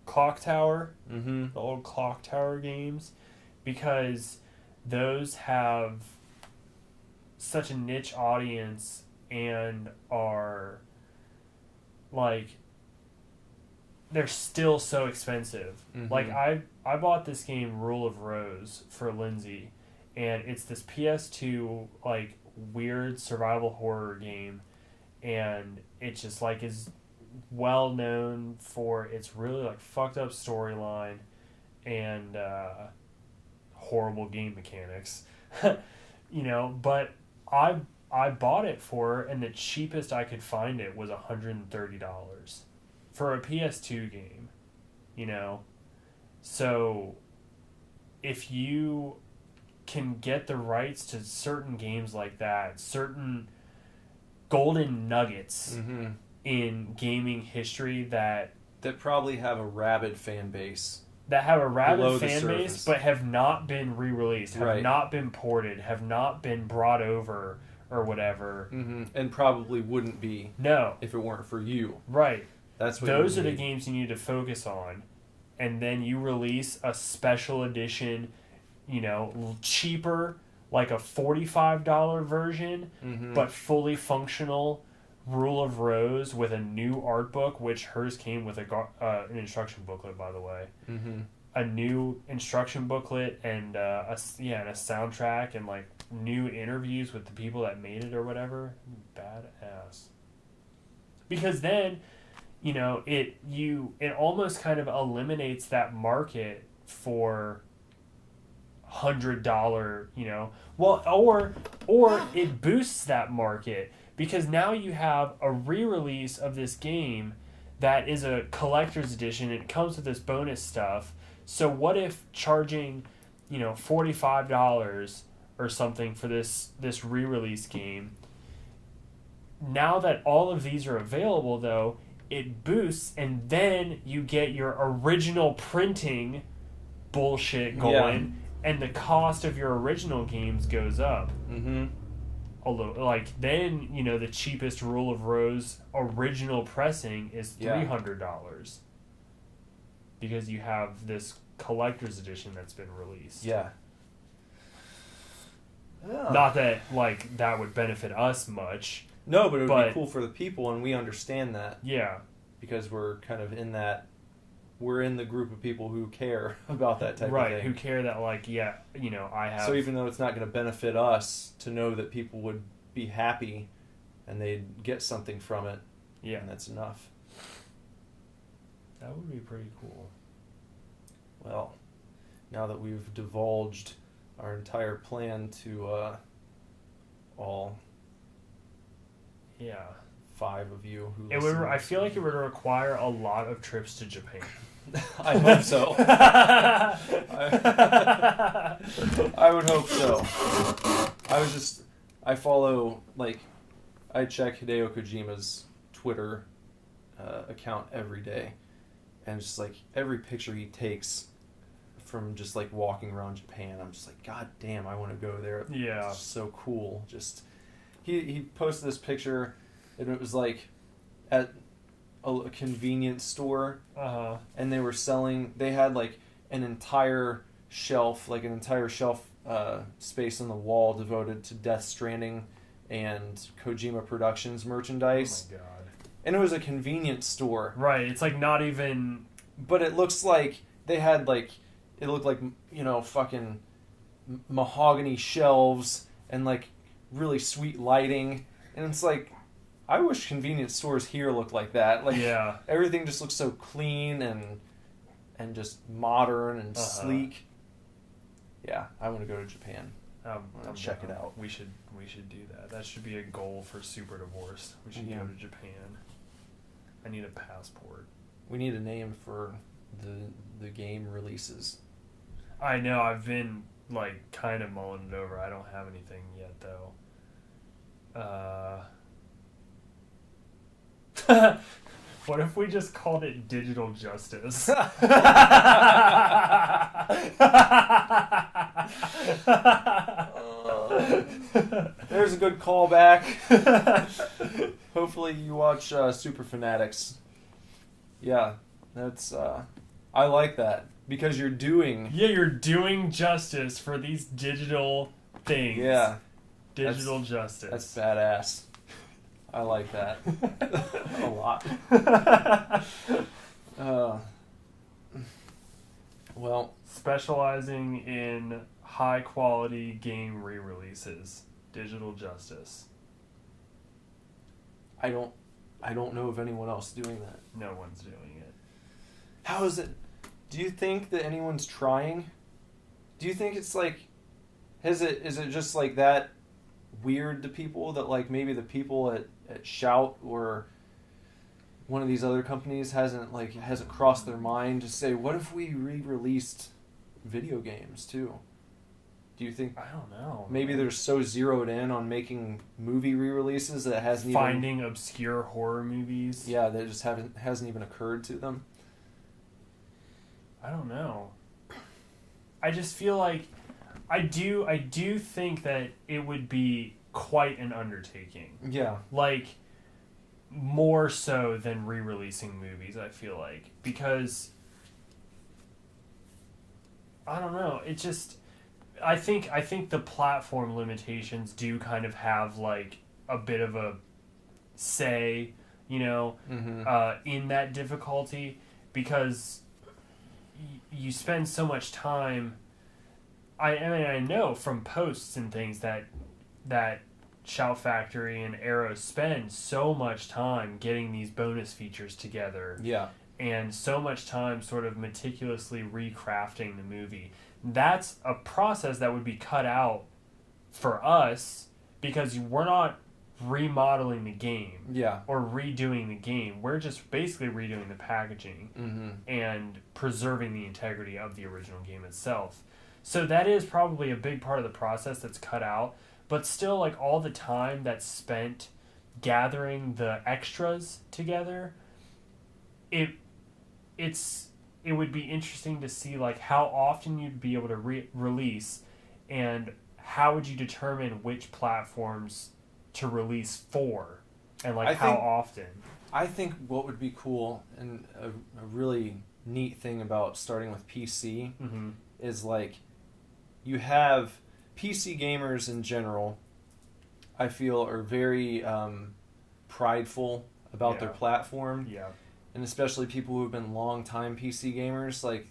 Tower? Mm-hmm. The old Clock Tower games. Because those have such a niche audience and are, like, they're still so expensive. Mm-hmm. Like, I bought this game Rule of Rose for Lindsay, and it's this PS2 like weird survival horror game, and it just like is well known for its really like fucked up storyline and horrible game mechanics. You know, but I bought it for, and the cheapest I could find it was $130 for a PS2 game, you know? So if you can get the rights to certain games like that, certain golden nuggets in gaming history that probably have a rabid fan base. That have a rabid Below the fan base, surface. but have not been re-released, have Right. not been ported, have not been brought over or whatever. And probably wouldn't be No. if it weren't for you. Right. That's what Those you are the need. games you need to focus on. And then you release a special edition, you know, cheaper, like a $45 version, but fully functional Rule of Rose with a new art book, which hers came with an instruction booklet, by the way. A new instruction booklet and and a soundtrack and like new interviews with the people that made it or whatever. Badass. Because then, you know, it almost kind of eliminates that market for $100, you know, well, or it boosts that market because now you have a re-release of this game that is a collector's edition and it comes with this bonus stuff. So what if charging, you know, $45 or something for this re-release game? Now that all of these are available, though, it boosts, and then you get your original printing bullshit going, and the cost of your original games goes up. Although, like, then, you know, the cheapest Rule of Rose original pressing is $300 because you have this collector's edition that's been released. Yeah. Not that, like, that would benefit us much. No, but it would be cool for the people, and we understand that. Yeah. Because we're kind of in that we're in the group of people who care about that type of right, thing. who care that, like, yeah, you know, I have... So even though it's not going to benefit us, to know that people would be happy and they'd get something from it, yeah, and that's enough. that would be pretty cool. Well, now that we've divulged our entire plan to all Yeah. 5 of you who It would. I feel like it would require a lot of trips to Japan. I hope so. I would hope so. I follow, like, I check Hideo Kojima's Twitter account every day, and just like every picture he takes from just like walking around Japan, I'm just like, God damn, I want to go there. Yeah. It's so cool. Just he posted this picture, and it was like at a convenience store, and they had like an entire shelf space on the wall devoted to Death Stranding and Kojima Productions merchandise. Oh my god. And it was a convenience store. Right, it's like not even... But it looks like they had like, it looked like, you know, fucking mahogany shelves and like really sweet lighting. And it's like, I wish convenience stores here looked like that. Like, yeah. Everything just looks so clean and just modern and sleek. Yeah, I want to go to Japan. I'll check it out. We should do that. That should be a goal for Super Divorce. We should go to Japan. I need a passport. We need a name for the game releases. I know. I've been like kind of mulling it over. I don't have anything yet though. What if we just called it Digital Justice? There's a good callback. Hopefully you watch Super Fanatics. Yeah, that's I like that because you're doing you're doing justice for these digital things. Yeah, digital justice. That's badass. I like that a lot. Well, specializing in high quality game re-releases. Digital Justice. I don't know of anyone else doing that. No one's doing it. How is it? Do you think that anyone's trying? Do you think it's like, is it just like that weird to people that like maybe the people at Shout or one of these other companies hasn't crossed their mind to say, what if we re-released video games too? Do you think? I don't know. Maybe they're so zeroed in on making movie re-releases that it hasn't finding obscure horror movies. Yeah, that just hasn't even occurred to them. I don't know. I just feel like I do think that it would be quite an undertaking. Yeah. Like, more so than re-releasing movies, I feel like. Because, I don't know, it just... I think the platform limitations do kind of have, like, a bit of a say, you know, in that difficulty. Because you spend so much time... I know from posts and things that Shout Factory and Arrow spend so much time getting these bonus features together. Yeah. And so much time sort of meticulously recrafting the movie. That's a process that would be cut out for us because we're not remodeling the game. Yeah. Or redoing the game. We're just basically redoing the packaging and preserving the integrity of the original game itself. So that is probably a big part of the process that's cut out. But still, like, all the time that's spent gathering the extras together, it would be interesting to see, like, how often you'd be able to release, and how would you determine which platforms to release for, and, like, how often. I think what would be cool, and a really neat thing about starting with PC, is, like, you have... PC gamers in general, I feel, are very prideful about their platform. Yeah. and especially people who have been long-time PC gamers, like,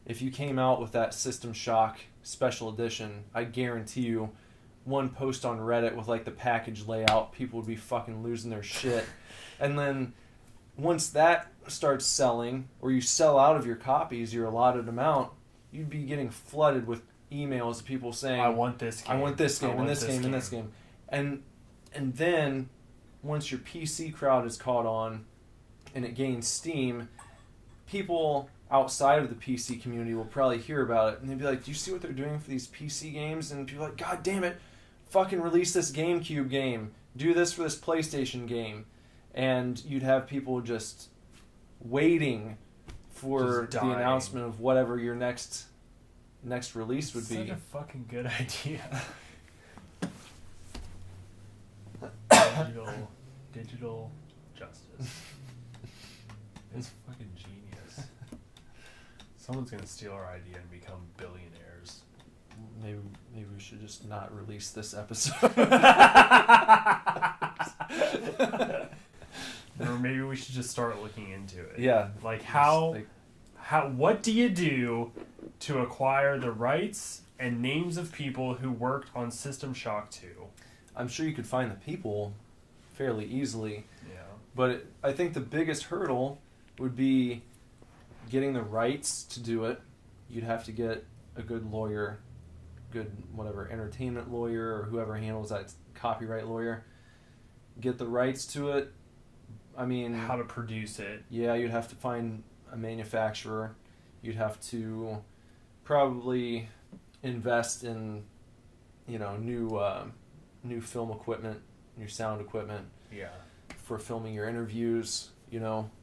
if you came out with that System Shock Special Edition, I guarantee you, one post on Reddit with, like, the package layout, people would be fucking losing their shit. And then, once that starts selling, or you sell out of your copies, your allotted amount, you'd be getting flooded with emails of people saying, I want this game. I want this game, I and want this game, and this game. And then, once your PC crowd is caught on, and it gains steam, people outside of the PC community will probably hear about it, and they'd be like, do you see what they're doing for these PC games? And people are like, God damn it, fucking release this GameCube game. Do this for this PlayStation game. And you'd have people just waiting for Just the dying. announcement of whatever your next release would Such be. a fucking good idea. digital justice. It's fucking genius. Someone's gonna steal our idea and become billionaires. Maybe we should just not release this episode. Or maybe we should just start looking into it. Yeah. Like Just, what do you do to acquire the rights and names of people who worked on System Shock 2? I'm sure you could find the people fairly easily. Yeah. But I think the biggest hurdle would be getting the rights to do it. You'd have to get a good lawyer, good whatever, entertainment lawyer or whoever handles that, copyright lawyer. Get the rights to it. I mean, How to produce it. yeah, you'd have to find a manufacturer. You'd have to probably invest in, new film equipment, new sound equipment Yeah. for filming your interviews. You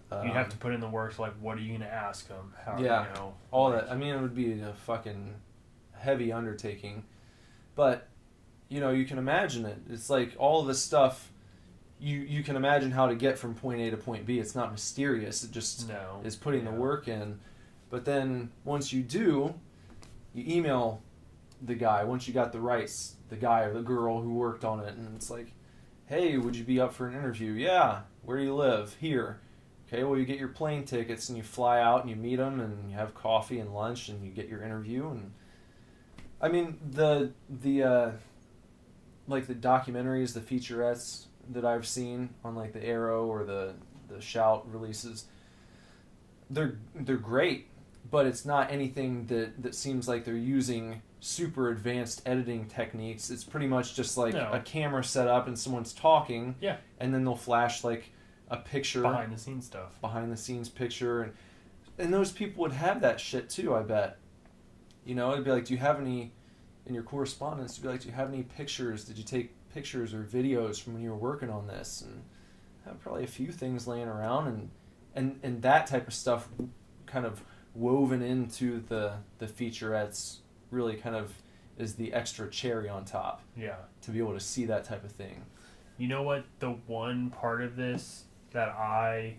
have to put in the work. Like, what are you gonna ask them? How? Yeah. All like, that. I mean, it would be a fucking heavy undertaking, but you can imagine it. It's like all of this stuff. You can imagine how to get from point A to point B. It's not mysterious. It just is putting the work in. But then once you do, you email the guy. Once you got the rights, the guy or the girl who worked on it, and it's like, hey, would you be up for an interview? Yeah. Where do you live? Here. Okay, well, you get your plane tickets and you fly out and you meet them and you have coffee and lunch and you get your interview. And I mean, the documentaries, the featurettes that I've seen on like the Arrow or the Shout releases, they're great, but it's not anything that seems like they're using super advanced editing techniques. It's pretty much just like a camera set up and someone's talking, and then they'll flash like a picture, behind the scenes picture, and those people would have that shit too, I bet. It'd be like, do you have any in your correspondence? It'd be like, do you have any pictures? Did you take pictures or videos from when you were working on this? And have probably a few things laying around, and that type of stuff kind of woven into the featurettes really kind of is the extra cherry on top. Yeah. To be able to see that type of thing. You know what? The one part of this that I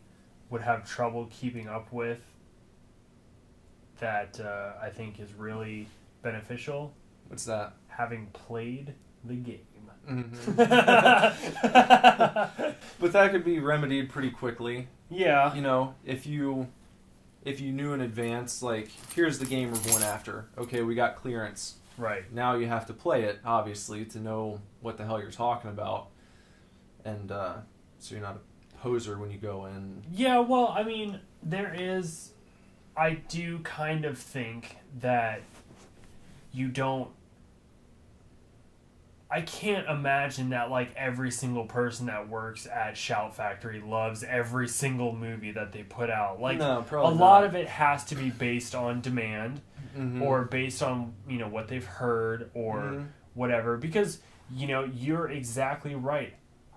would have trouble keeping up with that I think is really beneficial. What's that? Having played the game. Mm-hmm. But that could be remedied pretty quickly. Yeah. If you knew in advance, like, here's the game we're going after. Okay, we got clearance. Right. Now you have to play it, obviously, to know what the hell you're talking about. And so you're not a poser when you go in. Yeah, well, I mean, I do kind of think that I can't imagine that, like, every single person that works at Shout Factory loves every single movie that they put out. Like, no, probably a not. lot of it has to be based on demand, Mm-hmm. or based on, what they've heard, or whatever. Because, you're exactly right.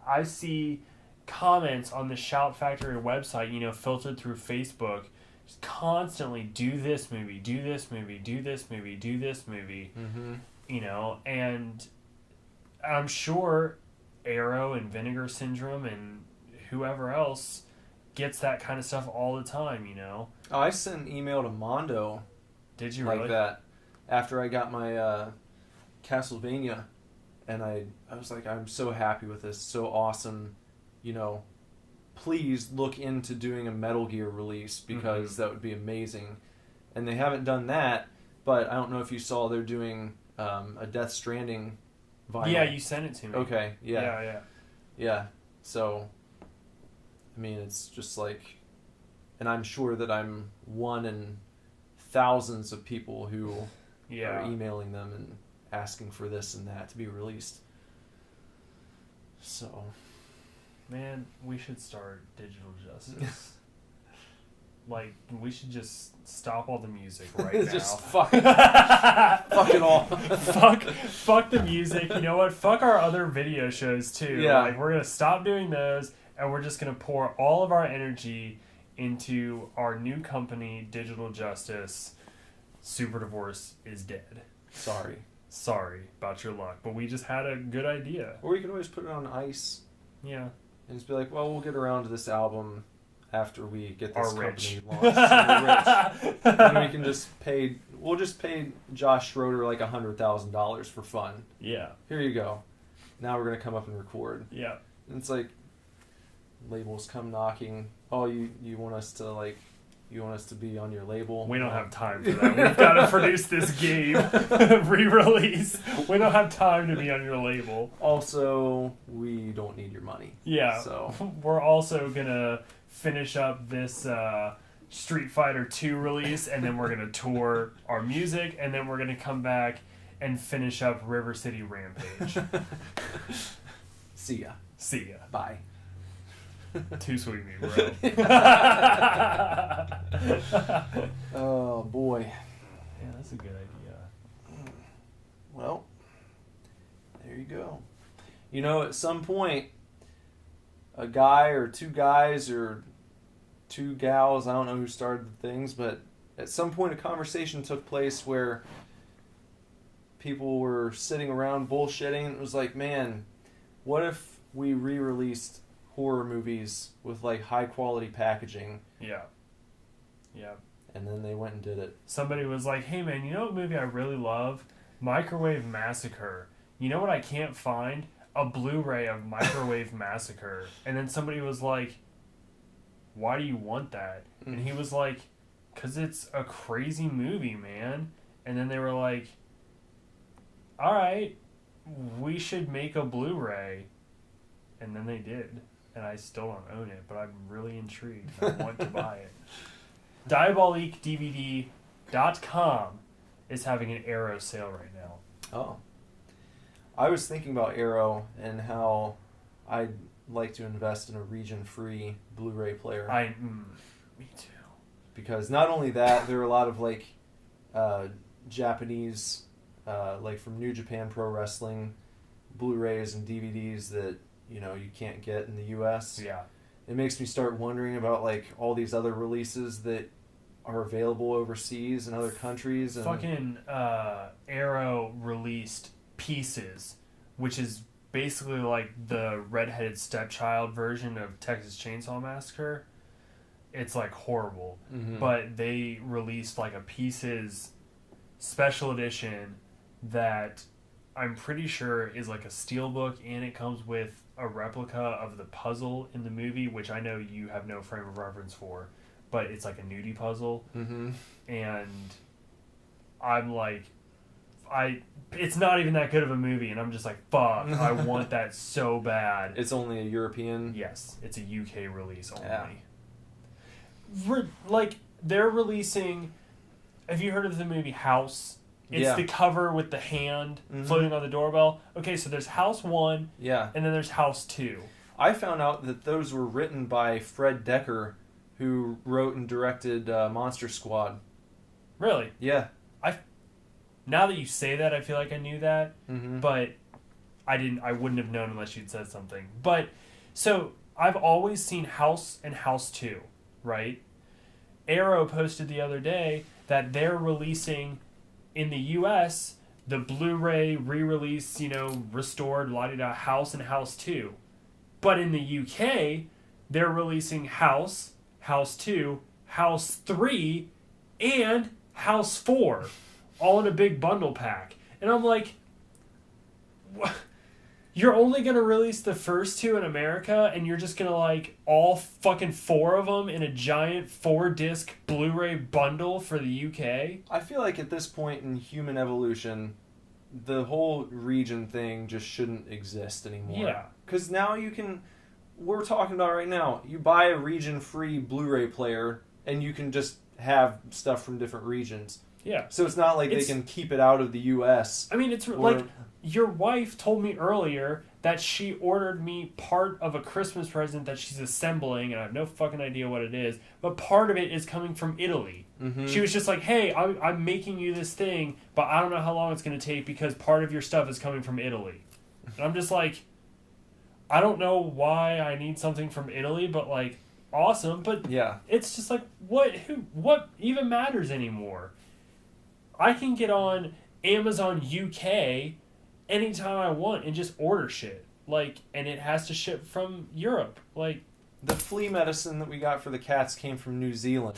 I see comments on the Shout Factory website, filtered through Facebook, just constantly, do this movie, do this movie, do this movie, do this movie, and I'm sure Arrow and Vinegar Syndrome and whoever else gets that kind of stuff all the time, Oh, I sent an email to Mondo. Did you like really? that after I got my Castlevania, and I was like, I'm so happy with this, so awesome, please look into doing a Metal Gear release because that would be amazing. And they haven't done that, but I don't know if you saw they're doing a Death Stranding vinyl. Yeah, you sent it to me. Okay, yeah. Yeah. Yeah, so, I mean, it's just like, and I'm sure that I'm one in thousands of people who are emailing them and asking for this and that to be released. So, man, we should start Digital Justice. Like, we should just stop all the music right now. Just fuck it all. fuck the music. You know what? Fuck our other video shows too. Yeah. Like, we're gonna stop doing those, and we're just gonna pour all of our energy into our new company, Digital Justice. Super Divorce is dead. Sorry about your luck, but we just had a good idea. Or you can always put it on ice. Yeah. And just be like, well, we'll get around to this album after we get this company rich. launched. We're rich. And we can we'll just pay Josh Schroeder like $100,000 for fun. Yeah. Here you go. Now we're going to come up and record. Yeah. And it's like, labels come knocking. Oh, you want us to be on your label? We don't have time for that. We've got to produce this game, re-release. We don't have time to be on your label. Also, we don't need your money. Yeah. So we're also gonna finish up this Street Fighter 2 release, and then we're gonna tour our music, and then we're gonna come back and finish up River City Rampage. See ya. Bye. Too sweet me, bro. Oh boy. Yeah, that's a good idea. Well, there you go. You know, at some point, a guy or two guys or two gals, I don't know who started the things, but at some point a conversation took place where people were sitting around bullshitting, and it was like, man, what if we re-released horror movies with like high quality packaging? Yeah. And then they went and did it. Somebody was like, hey man, you know what movie I really love? Microwave Massacre. You know what I can't find? A Blu-ray of Microwave Massacre. And then somebody was like, why do you want that? And he was like, because it's a crazy movie, man. And then they were like, all right, we should make a Blu-ray. And then they did. And I still don't own it, but I'm really intrigued. I want to buy it. DiaboliqueDVD.com is having an Arrow sale right now. Oh. I was thinking about Arrow and how I'd like to invest in a region-free Blu-ray player. Me too. Because not only that, there are a lot of like Japanese, like from New Japan Pro Wrestling, Blu-rays and DVDs that, you know, you can't get in the U.S. Yeah. It makes me start wondering about like all these other releases that are available overseas in other countries. And fucking Arrow released Pieces, which is basically like the redheaded stepchild version of Texas Chainsaw Massacre. It's like horrible. But they released like a Pieces special edition that I'm pretty sure is like a steelbook, and it comes with a replica of the puzzle in the movie, which I know you have no frame of reference for, but it's like a nudie puzzle. And I'm like, it's not even that good of a movie, and I'm just like, fuck, I want that so bad. It's only a European? Yes, it's a UK release only. Yeah. Like, they're releasing, have you heard of the movie House? It's the cover with the hand floating on the doorbell. Okay, so there's House 1, yeah, and then there's House 2. I found out that those were written by Fred Decker, who wrote and directed Monster Squad. Really? Yeah. Now that you say that, I feel like I knew that, Mm-hmm. but I wouldn't have known unless you'd said something. But, so, I've always seen House and House 2, right? Arrow posted the other day that they're releasing, in the U.S., the Blu-ray re-release, restored, la-di-da, House and House 2. But in the UK, they're releasing House, House 2, House 3, and House 4, all in a big bundle pack. And I'm like, what? You're only going to release the first 2 in America, and you're just going to, like, all fucking 4 of them in a giant 4-disc Blu-ray bundle for the UK? I feel like at this point in human evolution, the whole region thing just shouldn't exist anymore. Yeah. Because now you can... We're talking about right now. You buy a region-free Blu-ray player, and you can just have stuff from different regions. Yeah. So it's not like they can keep it out of the U.S. I mean, it's like... Your wife told me earlier that she ordered me part of a Christmas present that she's assembling, and I have no fucking idea what it is, but part of it is coming from Italy. Mm-hmm. She was just like, hey, I'm making you this thing, but I don't know how long it's going to take because part of your stuff is coming from Italy. And I'm just like, I don't know why I need something from Italy, but, like, awesome. But yeah, it's just like, what even matters anymore? I can get on Amazon UK anytime I want and just order shit. Like, and it has to ship from Europe. Like, the flea medicine that we got for the cats came from New Zealand.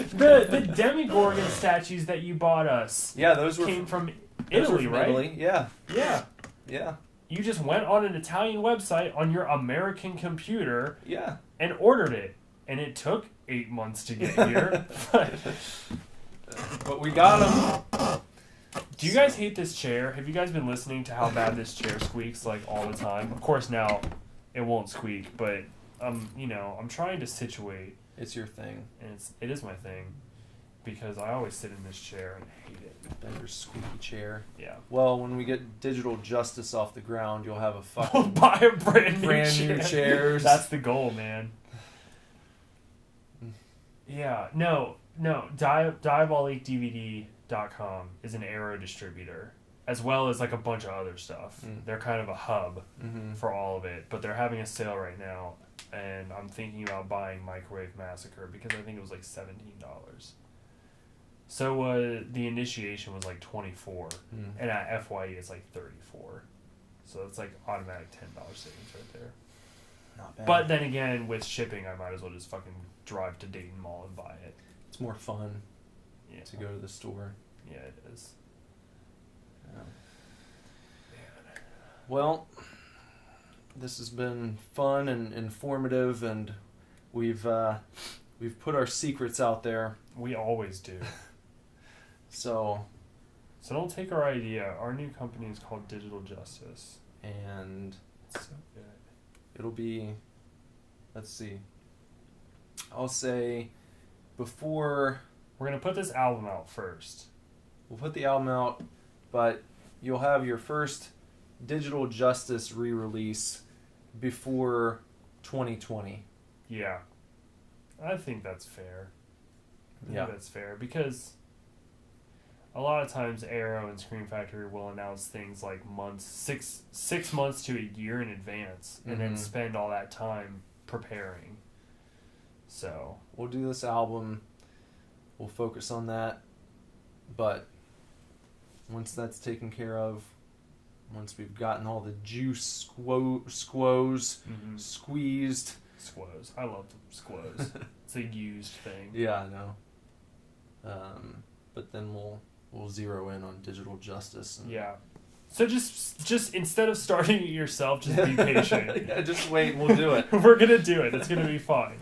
the Demogorgon statues that you bought us, yeah, those came from Italy, right? Italy. Yeah. Yeah. You just went on an Italian website on your American computer, yeah, and ordered it, and it took 8 months to get here. But we got them. Do you guys hate this chair? Have you guys been listening to how bad this chair squeaks, like, all the time? Of course, now it won't squeak, but I'm trying to situate. It's your thing, and it is my thing, because I always sit in this chair and hate it. Bender's squeaky chair. Yeah. Well, when we get digital justice off the ground, you'll have a We'll fucking buy a brand new new chairs. That's the goal, man. Yeah. No. DiabolicDVD.com is an Arrow distributor, as well as, like, a bunch of other stuff. They're kind of a hub for all of it, but they're having a sale right now, and I'm thinking about buying Microwave Massacre because I think it was like $17. So the initiation was like $24, and at FYE it's like $34. So it's like automatic $10 savings right there. Not bad. But then again, with shipping, I might as well just fucking drive to Dayton Mall and buy it. It's more fun to go to the store. Yeah, it is. Yeah. Well, this has been fun and informative, and we've put our secrets out there. We always do. So don't take our idea. Our new company is called Digital Justice, and it's so good. It'll be, let's see, I'll say before... We're going to put this album out first. We'll put the album out, but you'll have your first Digital Justice re-release before 2020. Yeah. I think that's fair. I think that's fair, because a lot of times Arrow and Scream Factory will announce things like six months to a year in advance, and then spend all that time preparing. So we'll do this album. We'll focus on that. But once that's taken care of, once we've gotten all the juice squoze squeezed. Squoze. I love squoze. It's a used thing. Yeah, I know. But then we'll zero in on Digital Justice. Yeah. So just instead of starting it yourself, just be patient. Yeah, just wait and we'll do it. We're going to do it. It's going to be fine.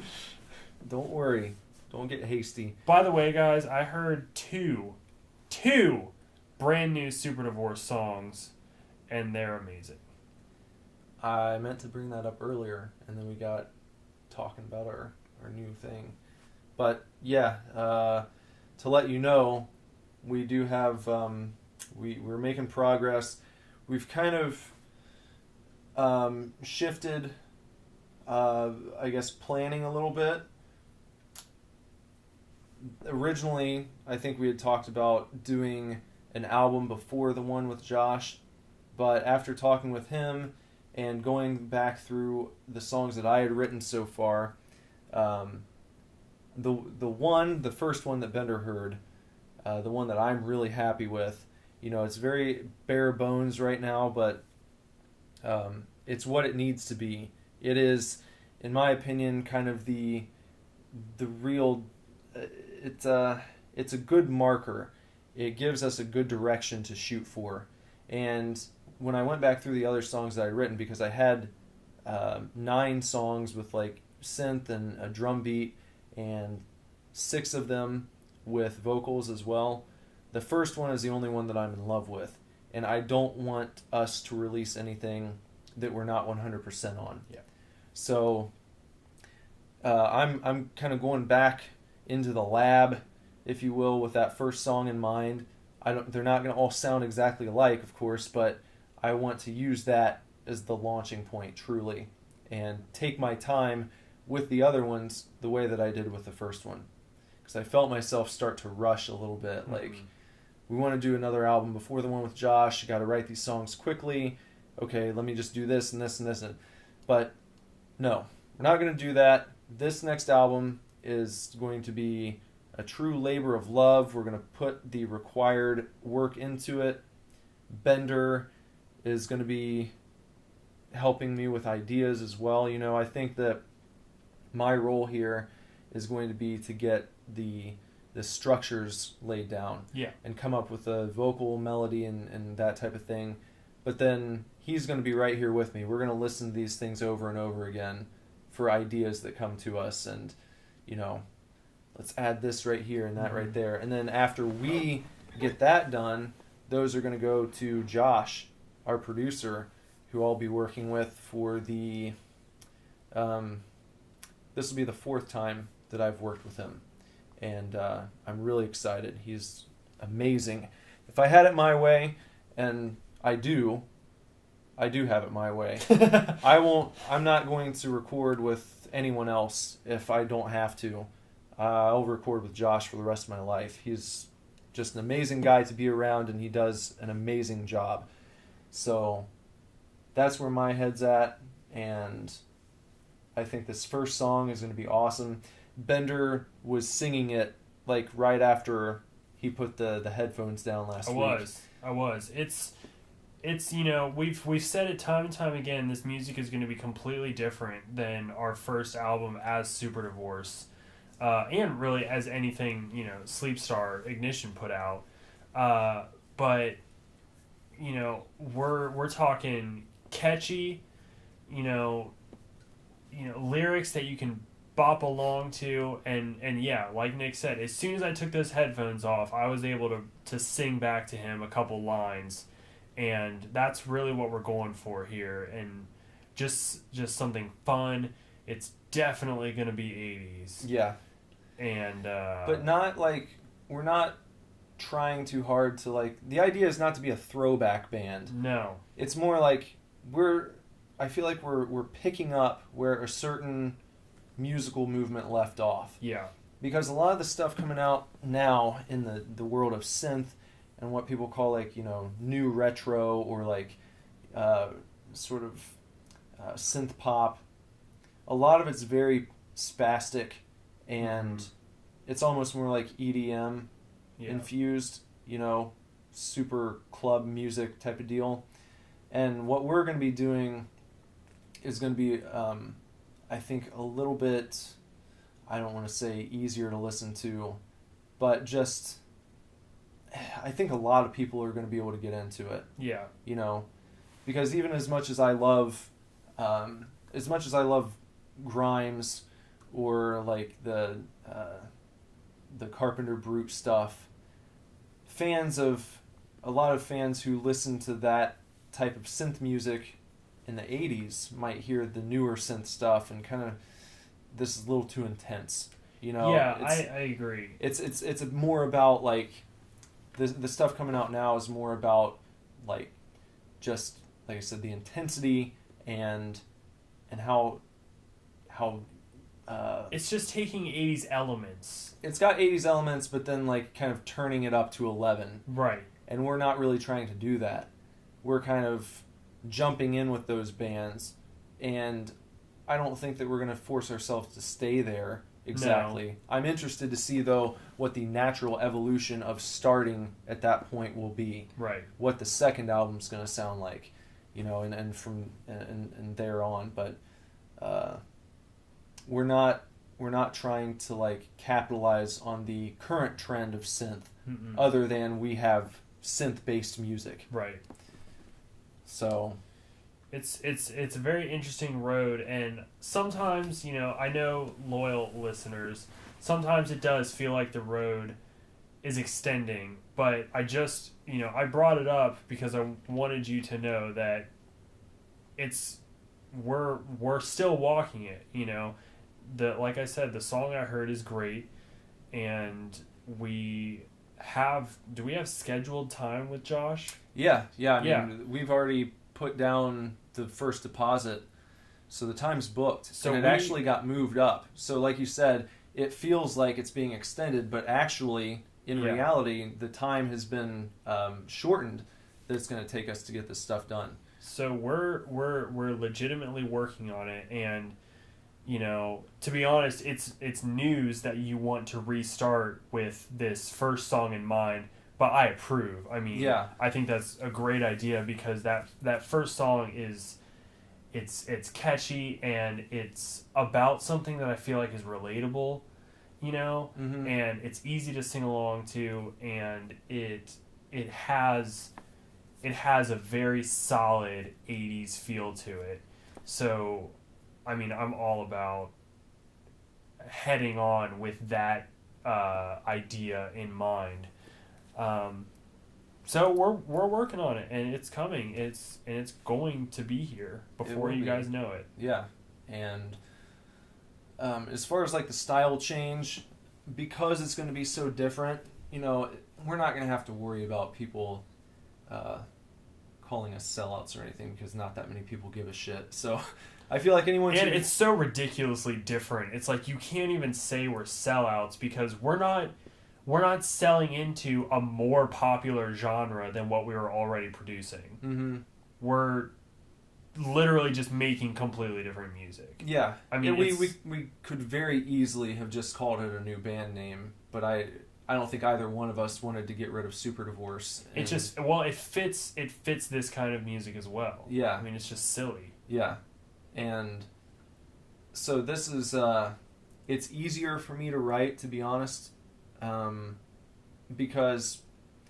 Don't worry. Don't get hasty. By the way, guys, I heard two brand new Super Divorce songs, and they're amazing. I meant to bring that up earlier, and then we got talking about our new thing. But yeah, to let you know, we do have we're making progress. We've kind of shifted, I guess, planning a little bit. Originally, I think we had talked about doing an album before the one with Josh, but after talking with him and going back through the songs that I had written so far, the first one that Bender heard, the one that I'm really happy with, it's very bare bones right now, but it's what it needs to be. It is, in my opinion, kind of the real. It's a good marker. It gives us a good direction to shoot for, And when I went back through the other songs that I'd written, because I had 9 songs with like synth and a drum beat, and 6 of them with vocals as well. The first one is the only one that I'm in love with, and I don't want us to release anything that we're not 100% on. Yeah. So I'm kind of going back into the lab, if you will, with that first song in mind. They're not going to all sound exactly alike, of course, but I want to use that as the launching point, truly, and take my time with the other ones the way that I did with the first one. Because I felt myself start to rush a little bit. Mm-hmm. Like, we want to do another album before the one with Josh. You got to write these songs quickly. Okay, let me just do this and this and this. But no, we're not going to do that. This next album is going to be a true labor of love. We're going to put the required work into it. Bender is going to be helping me with ideas as well. You know, I think that my role here is going to be to get the structures laid down. Yeah. And come up with a vocal melody and that type of thing. But then he's going to be right here with me. We're going to listen to these things over and over again for ideas that come to us, and, you know, let's add this right here and that Mm-hmm. right there. And then after we get that done, those are going to go to Josh, our producer, who I'll be working with for the... this will be the 4th time that I've worked with him. And I'm really excited. He's amazing. If I had it my way, and I do have it my way, I'm not going to record with anyone else if I don't have to. I'll record with Josh for the rest of my life. He's just an amazing guy to be around, and he does an amazing job. So that's where my head's at, and I think this first song is going to be awesome. Bender was singing it like right after he put the headphones down last week. I was. It's you know, we've said it time and time again, this music is going to be completely different than our first album as Super Divorce. And really as anything, you know, Sleepstar Ignition put out. But you know, we're talking catchy, you know, lyrics that you can bop along to, and yeah, like Nick said, as soon as I took those headphones off, I was able to sing back to him a couple lines, and that's really what we're going for here, and just something fun. It's definitely going to be 80s. Yeah. And but not like, we're not trying too hard to, like, the idea is not to be a throwback band. No. It's more like I feel like we're picking up where a certain musical movement left off. Yeah. Because a lot of the stuff coming out now in the world of synth and what people call, like, you know, new retro, or like sort of synth pop, a lot of it's very spastic, and it's almost more like EDM infused, you know, super club music type of deal. And what we're going to be doing is going to be, I think, a little bit, I don't want to say easier to listen to, but just, I think a lot of people are going to be able to get into it. Yeah. You know, because even as much as I love Grimes, or like the Carpenter Brute stuff, a lot of fans who listen to that type of synth music in the 80s might hear the newer synth stuff and kind of, this is a little too intense, you know? Yeah, I agree. It's more about, like, the stuff coming out now is more about, like, just, like I said, the intensity and how it's just taking 80s elements. It's got 80s elements, but then, like, kind of turning it up to 11. Right. And we're not really trying to do that. We're kind of jumping in with those bands, and I don't think that we're going to force ourselves to stay there exactly. No. I'm interested to see, though, what the natural evolution of starting at that point will be. Right. What the second album's going to sound like, you know, and from there on. But we're not trying to, like, capitalize on the current trend of synth. Mm-mm. Other than we have synth-based music. Right. So It's a very interesting road, and sometimes, I know loyal listeners, sometimes it does feel like the road is extending, but I just, I brought it up because I wanted you to know that we're still walking it, like I said, the song I heard is great, and do we have scheduled time with Josh? yeah. I mean, we've already put down the first deposit, so the time's booked. So and it actually got moved up. So like you said, it feels like it's being extended, but actually, in reality, the time has been shortened that it's going to take us to get this stuff done. So we're legitimately working on it, and to be honest, it's news that you want to restart with this first song in mind. But I approve. I mean, I think that's a great idea because that first song it's catchy and it's about something that I feel like is relatable, and it's easy to sing along to, and it has a very solid 80s feel to it. So, I mean, I'm all about heading on with that idea in mind. So we're working on it, and it's coming. It's going to be here before you guys know it. Yeah, and as far as like the style change, because it's going to be so different, we're not going to have to worry about people calling us sellouts or anything, because not that many people give a shit. So I feel like anyone should... And it's so ridiculously different. It's like you can't even say we're sellouts because we're not selling into a more popular genre than what we were already producing. Mm-hmm. We're literally just making completely different music. Yeah. I mean, we could very easily have just called it a new band name, but I don't think either one of us wanted to get rid of SUPERDIVORCE. It just, it fits this kind of music as well. Yeah. I mean, it's just silly. Yeah. And so this is, it's easier for me to write, to be honest. Because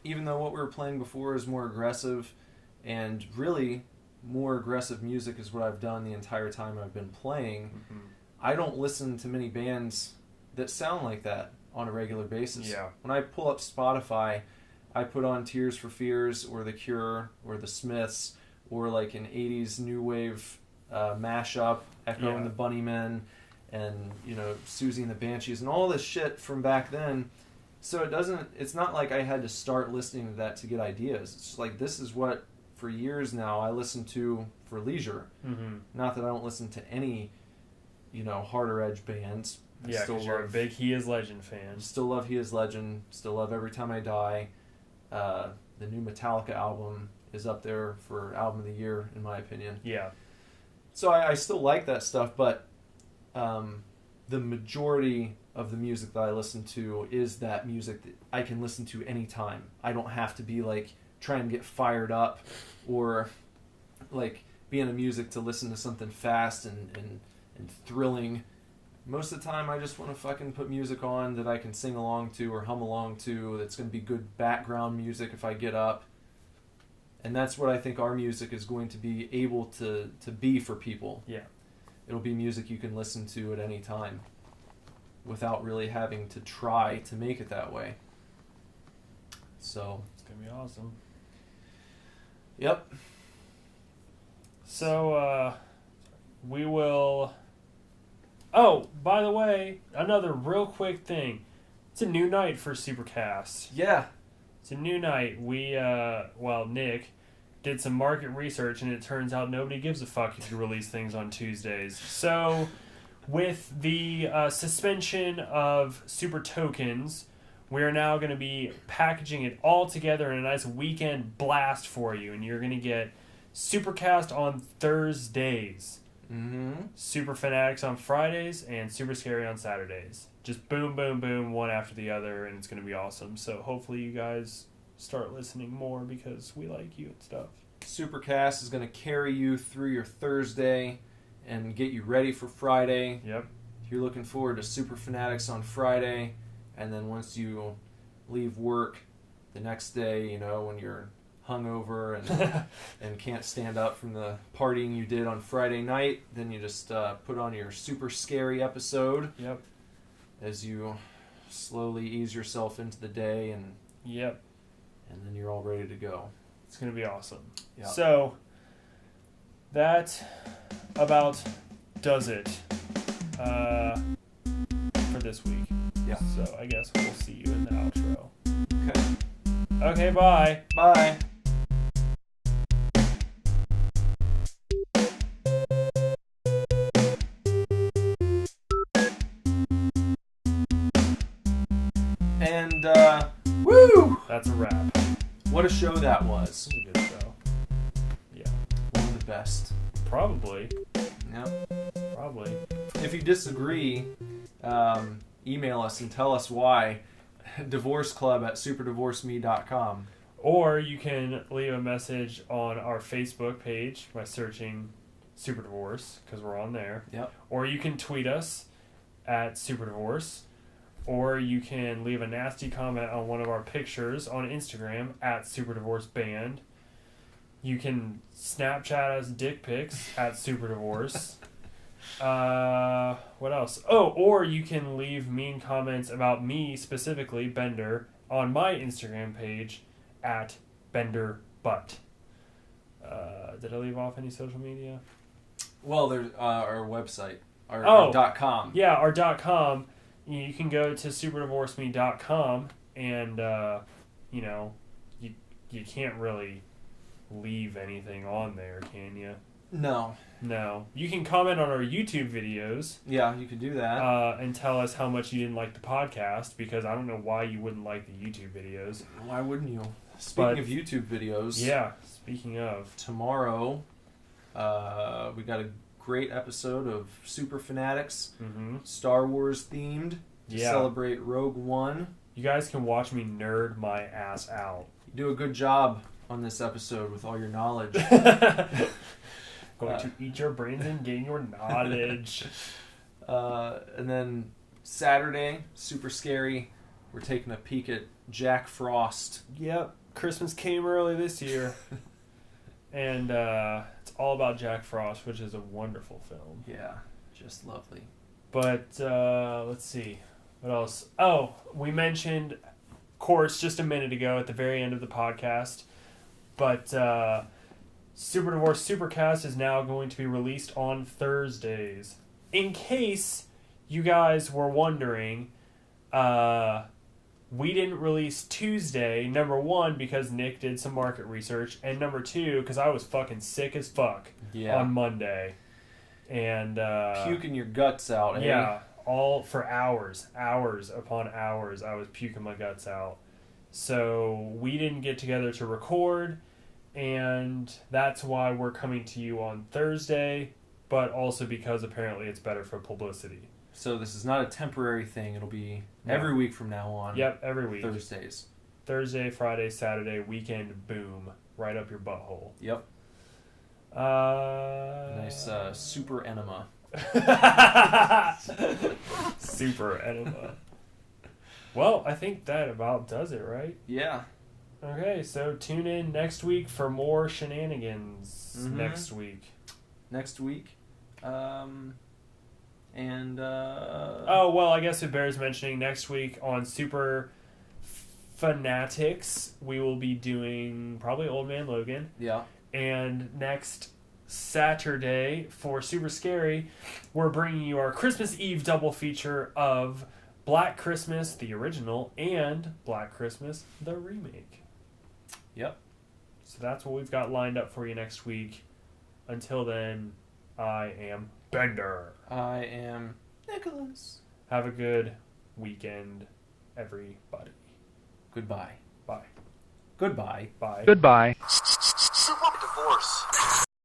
even though what we were playing before is more aggressive, and really more aggressive music is what I've done the entire time I've been playing, I don't listen to many bands that sound like that on a regular basis. Yeah. When I pull up Spotify, I put on Tears for Fears or The Cure or The Smiths or like an 80s new wave mashup, Echo and the Bunnymen, and Susie and the Banshees and all this shit from back then. So it's not like I had to start listening to that to get ideas. It's just like, this is what for years now I listen to for leisure. Not that I don't listen to any harder edge bands. Yeah, because you're a big He Is Legend fan. Still love He Is Legend, still love Every Time I Die. The new Metallica album is up there for album of the year in my opinion. Yeah. So I still like that stuff, but the majority of the music that I listen to is that music that I can listen to anytime. I don't have to be like trying to get fired up or like be into music to listen to something fast and thrilling. Most of the time I just want to fucking put music on that I can sing along to or hum along to, that's going to be good background music if I get up. And that's what I think our music is going to be able to be for people. Yeah. It'll be music you can listen to at any time without really having to try to make it that way. So it's going to be awesome. Yep. So, we will... Oh, by the way, another real quick thing. It's a new night for Supercast. Yeah. It's a new night. We, Nick did some market research, and it turns out nobody gives a fuck if you release things on Tuesdays. So, with the suspension of Super Tokens, we're now going to be packaging it all together in a nice weekend blast for you, and you're going to get Supercast on Thursdays. Super Fanatics on Fridays and Super Scary on Saturdays. Just boom, boom, boom, one after the other, and it's going to be awesome. So hopefully you guys start listening more because we like you and stuff. Supercast is going to carry you through your Thursday and get you ready for Friday. Yep. You're looking forward to Super Fanatics on Friday, and then once you leave work the next day, when you're hungover and can't stand up from the partying you did on Friday night, then you just put on your super scary episode. Yep. As you slowly ease yourself into the day, and Yep. and then you're all ready to go. It's going to be awesome. Yep. So, that about does it for this week. Yeah. So, I guess we'll see you in the outro. Okay. Okay, bye. Bye. And, woo! That's a wrap. What a show that was. That's a good show. Yeah. One of the best. Probably. Yep. Probably. If you disagree, email us and tell us why. divorceclub@superdivorceme.com. Or you can leave a message on our Facebook page by searching Super Divorce, because we're on there. Yep. Or you can tweet us at Super Divorce. Or you can leave a nasty comment on one of our pictures on Instagram at Super Divorce Band. You can Snapchat us dick pics at Super Divorce. What else? Oh, or you can leave mean comments about me, specifically, Bender, on my Instagram page at BenderButt. Did I leave off any social media? Well, there's our website. Our .com. Yeah, our .com. You can go to superdivorceme.com and, you can't really leave anything on there, can you? No. No. You can comment on our YouTube videos. Yeah, you could do that. And tell us how much you didn't like the podcast, because I don't know why you wouldn't like the YouTube videos. Why wouldn't you? Speaking of YouTube videos. Yeah, speaking of. Tomorrow, we got a great episode of Super Fanatics, Star Wars themed, to celebrate Rogue One. You guys can watch me nerd my ass out. You do a good job on this episode with all your knowledge. Going to eat your brains and gain your knowledge. And then Saturday, super scary, we're taking a peek at Jack Frost. Yep, Christmas came early this year. And it's all about Jack Frost, which is a wonderful film. Yeah, just lovely. But let's see. What else? Oh, we mentioned, of course, just a minute ago at the very end of the podcast. But Super Divorce Supercast is now going to be released on Thursdays. In case you guys were wondering, we didn't release Tuesday, number one, because Nick did some market research, and number two, because I was fucking sick as fuck on Monday. And puking your guts out, eh? Yeah, all for hours upon hours, I was puking my guts out. So we didn't get together to record, and that's why we're coming to you on Thursday, but also because apparently it's better for publicity. So this is not a temporary thing. It'll be every week from now on. Yep, every week. Thursdays. Thursday, Friday, Saturday, weekend, boom. Right up your butthole. Yep. Nice super enema. Super enema. Well, I think that about does it, right? Yeah. Okay, so tune in next week for more shenanigans next week. Next week. Oh, well, I guess it bears mentioning next week on Super Fanatics, we will be doing probably Old Man Logan. Yeah. And next Saturday for Super Scary, we're bringing you our Christmas Eve double feature of Black Christmas, the original, and Black Christmas, the remake. Yep. So that's what we've got lined up for you next week. Until then, I am Bender. I am Nicholas. Have a good weekend, everybody. Goodbye. Bye. Goodbye. Bye. Goodbye. Super Divorce.